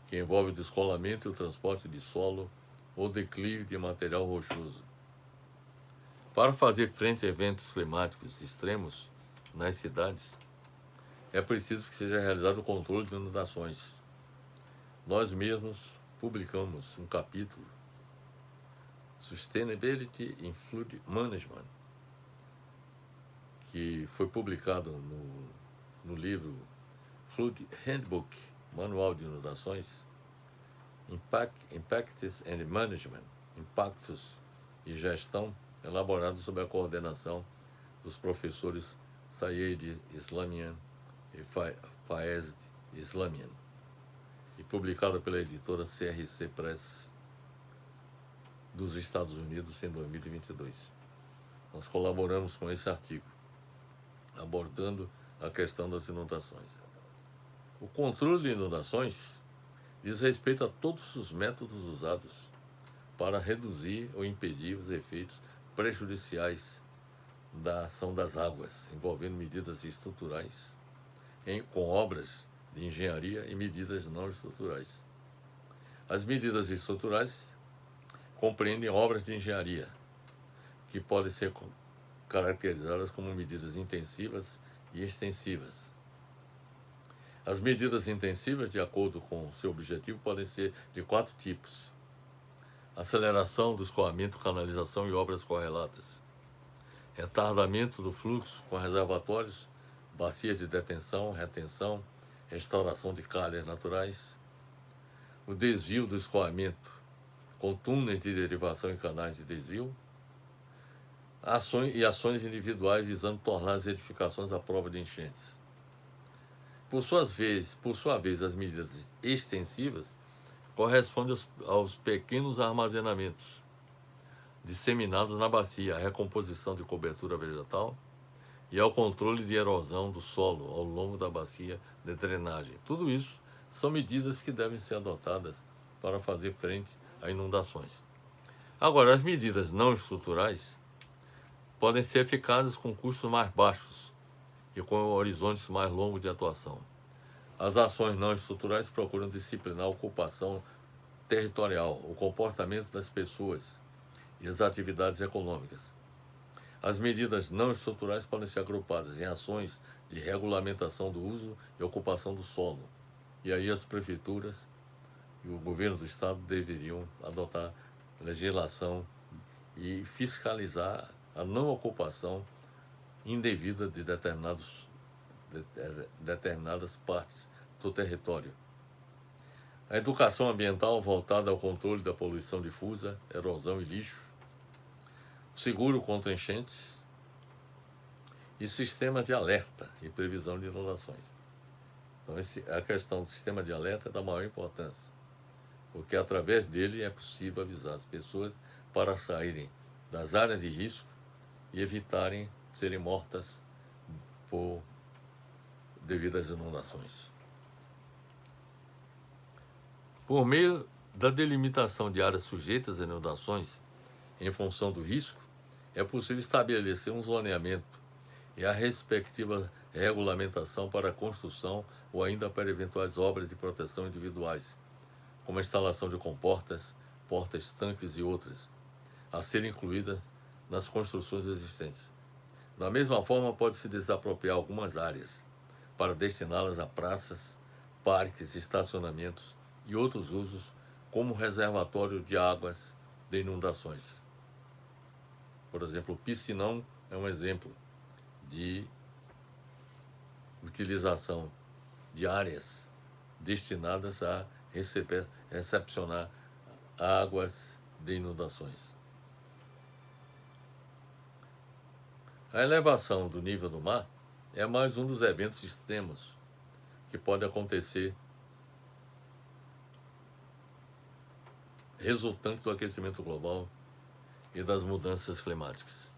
que envolve o descolamento e o transporte de solo ou declive de material rochoso. Para fazer frente a eventos climáticos extremos nas cidades, é preciso que seja realizado o controle de inundações. Nós mesmos publicamos um capítulo, Sustainability in Flood Management, que foi publicado no livro Flood Handbook, Manual de Inundações, Impacts and Management, Impactos e Gestão, elaborado sob a coordenação dos professores Sayed Islamian e Fayez Islamian, e publicado pela editora CRC Press dos Estados Unidos em 2022. Nós colaboramos com esse artigo, abordando a questão das inundações. O controle de inundações diz respeito a todos os métodos usados para reduzir ou impedir os efeitos prejudiciais da ação das águas, envolvendo medidas estruturais com obras de engenharia e medidas não estruturais. As medidas estruturais compreendem obras de engenharia, que podem ser caracterizadas como medidas intensivas e extensivas. As medidas intensivas, de acordo com seu objetivo, podem ser de 4 tipos: aceleração do escoamento, canalização e obras correlatas, retardamento do fluxo com reservatórios, bacias de detenção, retenção, restauração de calhas naturais, o desvio do escoamento com túneis de derivação e canais de desvio, ações individuais visando tornar as edificações à prova de enchentes. Por sua vez, as medidas extensivas correspondem aos pequenos armazenamentos disseminados na bacia, à recomposição de cobertura vegetal e ao controle de erosão do solo ao longo da bacia de drenagem. Tudo isso são medidas que devem ser adotadas para fazer frente a inundações. Agora, as medidas não estruturais podem ser eficazes com custos mais baixos e com horizontes mais longos de atuação. As ações não estruturais procuram disciplinar a ocupação territorial, o comportamento das pessoas e as atividades econômicas. As medidas não estruturais podem ser agrupadas em ações de regulamentação do uso e ocupação do solo. E aí as prefeituras e o governo do estado deveriam adotar legislação e fiscalizar a não ocupação indevida de determinadas partes do território. A educação ambiental voltada ao controle da poluição difusa, erosão e lixo, seguro contra enchentes e sistema de alerta e previsão de inundações. Então, a questão do sistema de alerta é da maior importância, porque através dele é possível avisar as pessoas para saírem das áreas de risco e evitarem serem mortas devido às inundações. Por meio da delimitação de áreas sujeitas a inundações, em função do risco, é possível estabelecer um zoneamento e a respectiva regulamentação para a construção ou ainda para eventuais obras de proteção individuais, como a instalação de comportas, porta-estanques e outras, a serem incluídas nas construções existentes. Da mesma forma, pode-se desapropriar algumas áreas para destiná-las a praças, parques, estacionamentos e outros usos, como reservatório de águas de inundações. Por exemplo, o piscinão é um exemplo de utilização de áreas destinadas a recepcionar águas de inundações. A elevação do nível do mar é mais um dos eventos extremos que pode acontecer resultante do aquecimento global e das mudanças climáticas.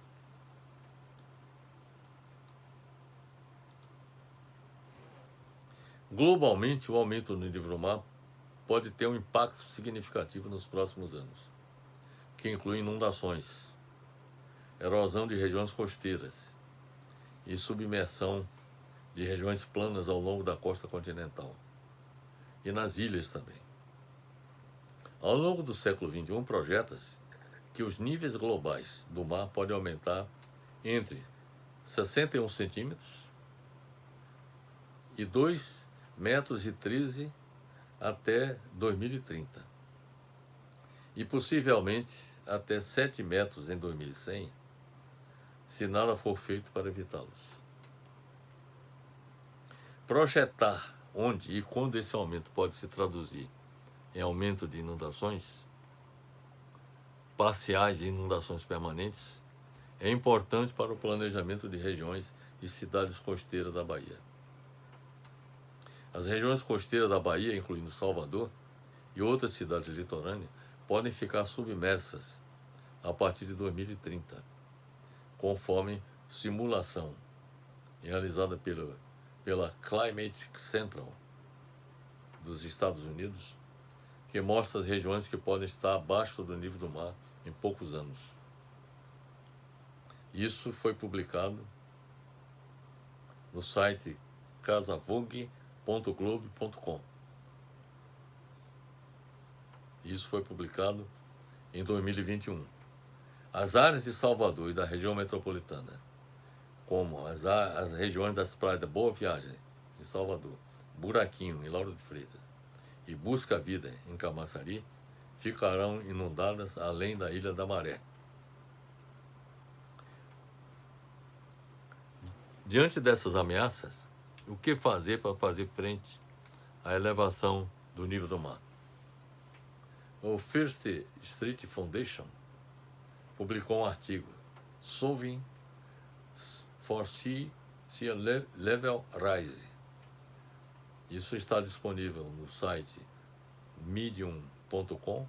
Globalmente, o aumento no nível do mar pode ter um impacto significativo nos próximos anos, que inclui inundações, erosão de regiões costeiras e submersão de regiões planas ao longo da costa continental e nas ilhas também. Ao longo do século XXI, projeta-se que os níveis globais do mar podem aumentar entre 61 centímetros e 2,13 metros até 2030 e possivelmente até 7 metros em 2100, se nada for feito para evitá-los. Projetar onde e quando esse aumento pode se traduzir em aumento de inundações parciais e inundações permanentes é importante para o planejamento de regiões e cidades costeiras da Bahia. As regiões costeiras da Bahia, incluindo Salvador e outras cidades litorâneas, podem ficar submersas a partir de 2030, conforme simulação realizada pela Climate Central dos Estados Unidos, que mostra as regiões que podem estar abaixo do nível do mar em poucos anos. Isso foi publicado no site casavogue.globe.com. Isso foi publicado em 2021. As áreas de Salvador e da região metropolitana, como as regiões das praias da Boa Viagem, em Salvador, Buraquinho, em Lauro de Freitas, e Busca Vida, em Camaçari, ficarão inundadas além da Ilha da Maré. Diante dessas ameaças, o que fazer para fazer frente à elevação do nível do mar? O First Street Foundation publicou um artigo, Solving for Sea Level Rise. Isso está disponível no site medium.com,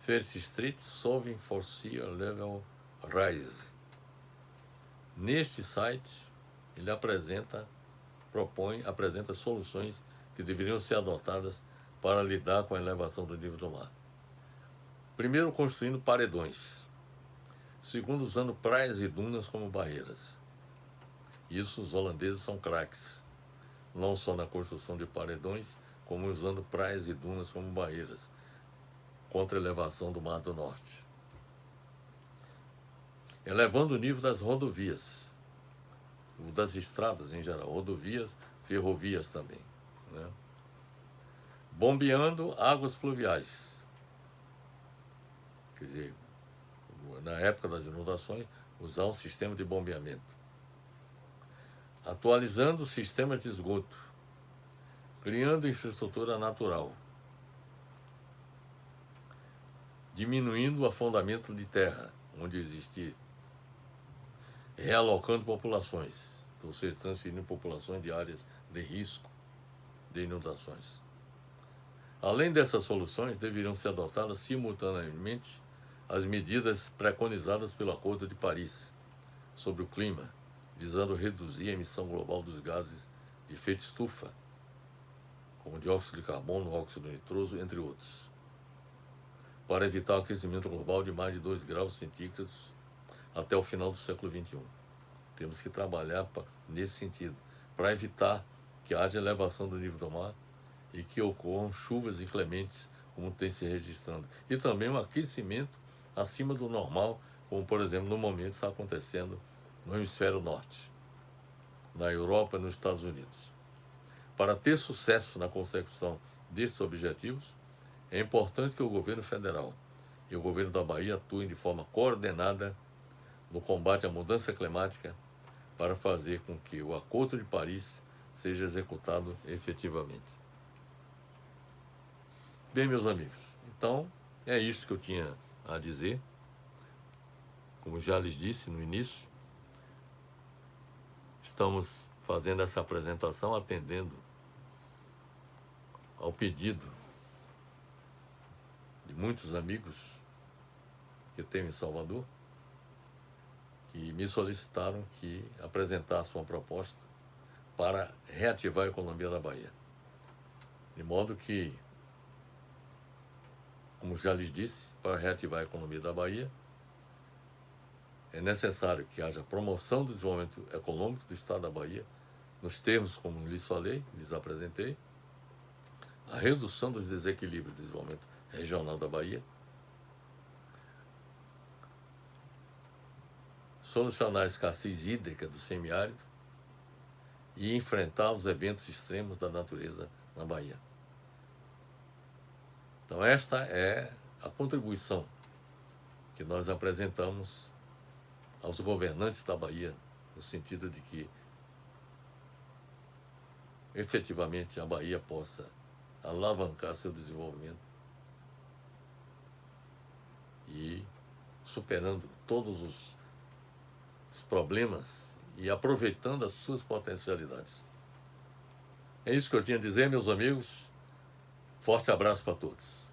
First Street Solving for Sea Level Rise. Neste site, ele apresenta soluções que deveriam ser adotadas para lidar com a elevação do nível do mar. Primeiro, construindo paredões. Segundo, usando praias e dunas como barreiras. Isso, os holandeses são craques, não só na construção de paredões, como usando praias e dunas como barreiras contra a elevação do Mar do Norte. Elevando o nível das rodovias, das estradas em geral, rodovias, ferrovias também, né? Bombeando águas pluviais. Quer dizer, na época das inundações, usar um sistema de bombeamento. Atualizando sistemas de esgoto. Criando infraestrutura natural. Diminuindo o afundamento de terra, onde existir. Realocando populações, ou seja, transferindo populações de áreas de risco de inundações. Além dessas soluções, deveriam ser adotadas simultaneamente as medidas preconizadas pelo Acordo de Paris sobre o clima, visando reduzir a emissão global dos gases de efeito estufa, como dióxido de carbono, óxido nitroso, entre outros, para evitar o aquecimento global de mais de 2 graus centígrados até o final do século XXI. Temos que trabalhar nesse sentido, para evitar que haja elevação do nível do mar e que ocorram chuvas inclementes, como tem se registrando. E também um aquecimento acima do normal, como, por exemplo, no momento está acontecendo no hemisfério norte, na Europa e nos Estados Unidos. Para ter sucesso na consecução desses objetivos, é importante que o governo federal e o governo da Bahia atuem de forma coordenada no combate à mudança climática para fazer com que o Acordo de Paris seja executado efetivamente. Bem, meus amigos, então é isso que eu tinha a dizer. Como já lhes disse no início, estamos fazendo essa apresentação atendendo ao pedido de muitos amigos que tenho em Salvador, que me solicitaram que apresentasse uma proposta para reativar a economia da Bahia. De modo que, como já lhes disse, para reativar a economia da Bahia, é necessário que haja promoção do desenvolvimento econômico do Estado da Bahia, nos termos como lhes falei, lhes apresentei, a redução dos desequilíbrios do desenvolvimento regional da Bahia, solucionar a escassez hídrica do semiárido e enfrentar os eventos extremos da natureza na Bahia. Então esta é a contribuição que nós apresentamos aos governantes da Bahia, no sentido de que efetivamente a Bahia possa alavancar seu desenvolvimento e superando todos os problemas e aproveitando as suas potencialidades. É isso que eu tinha a dizer, meus amigos. Forte abraço para todos.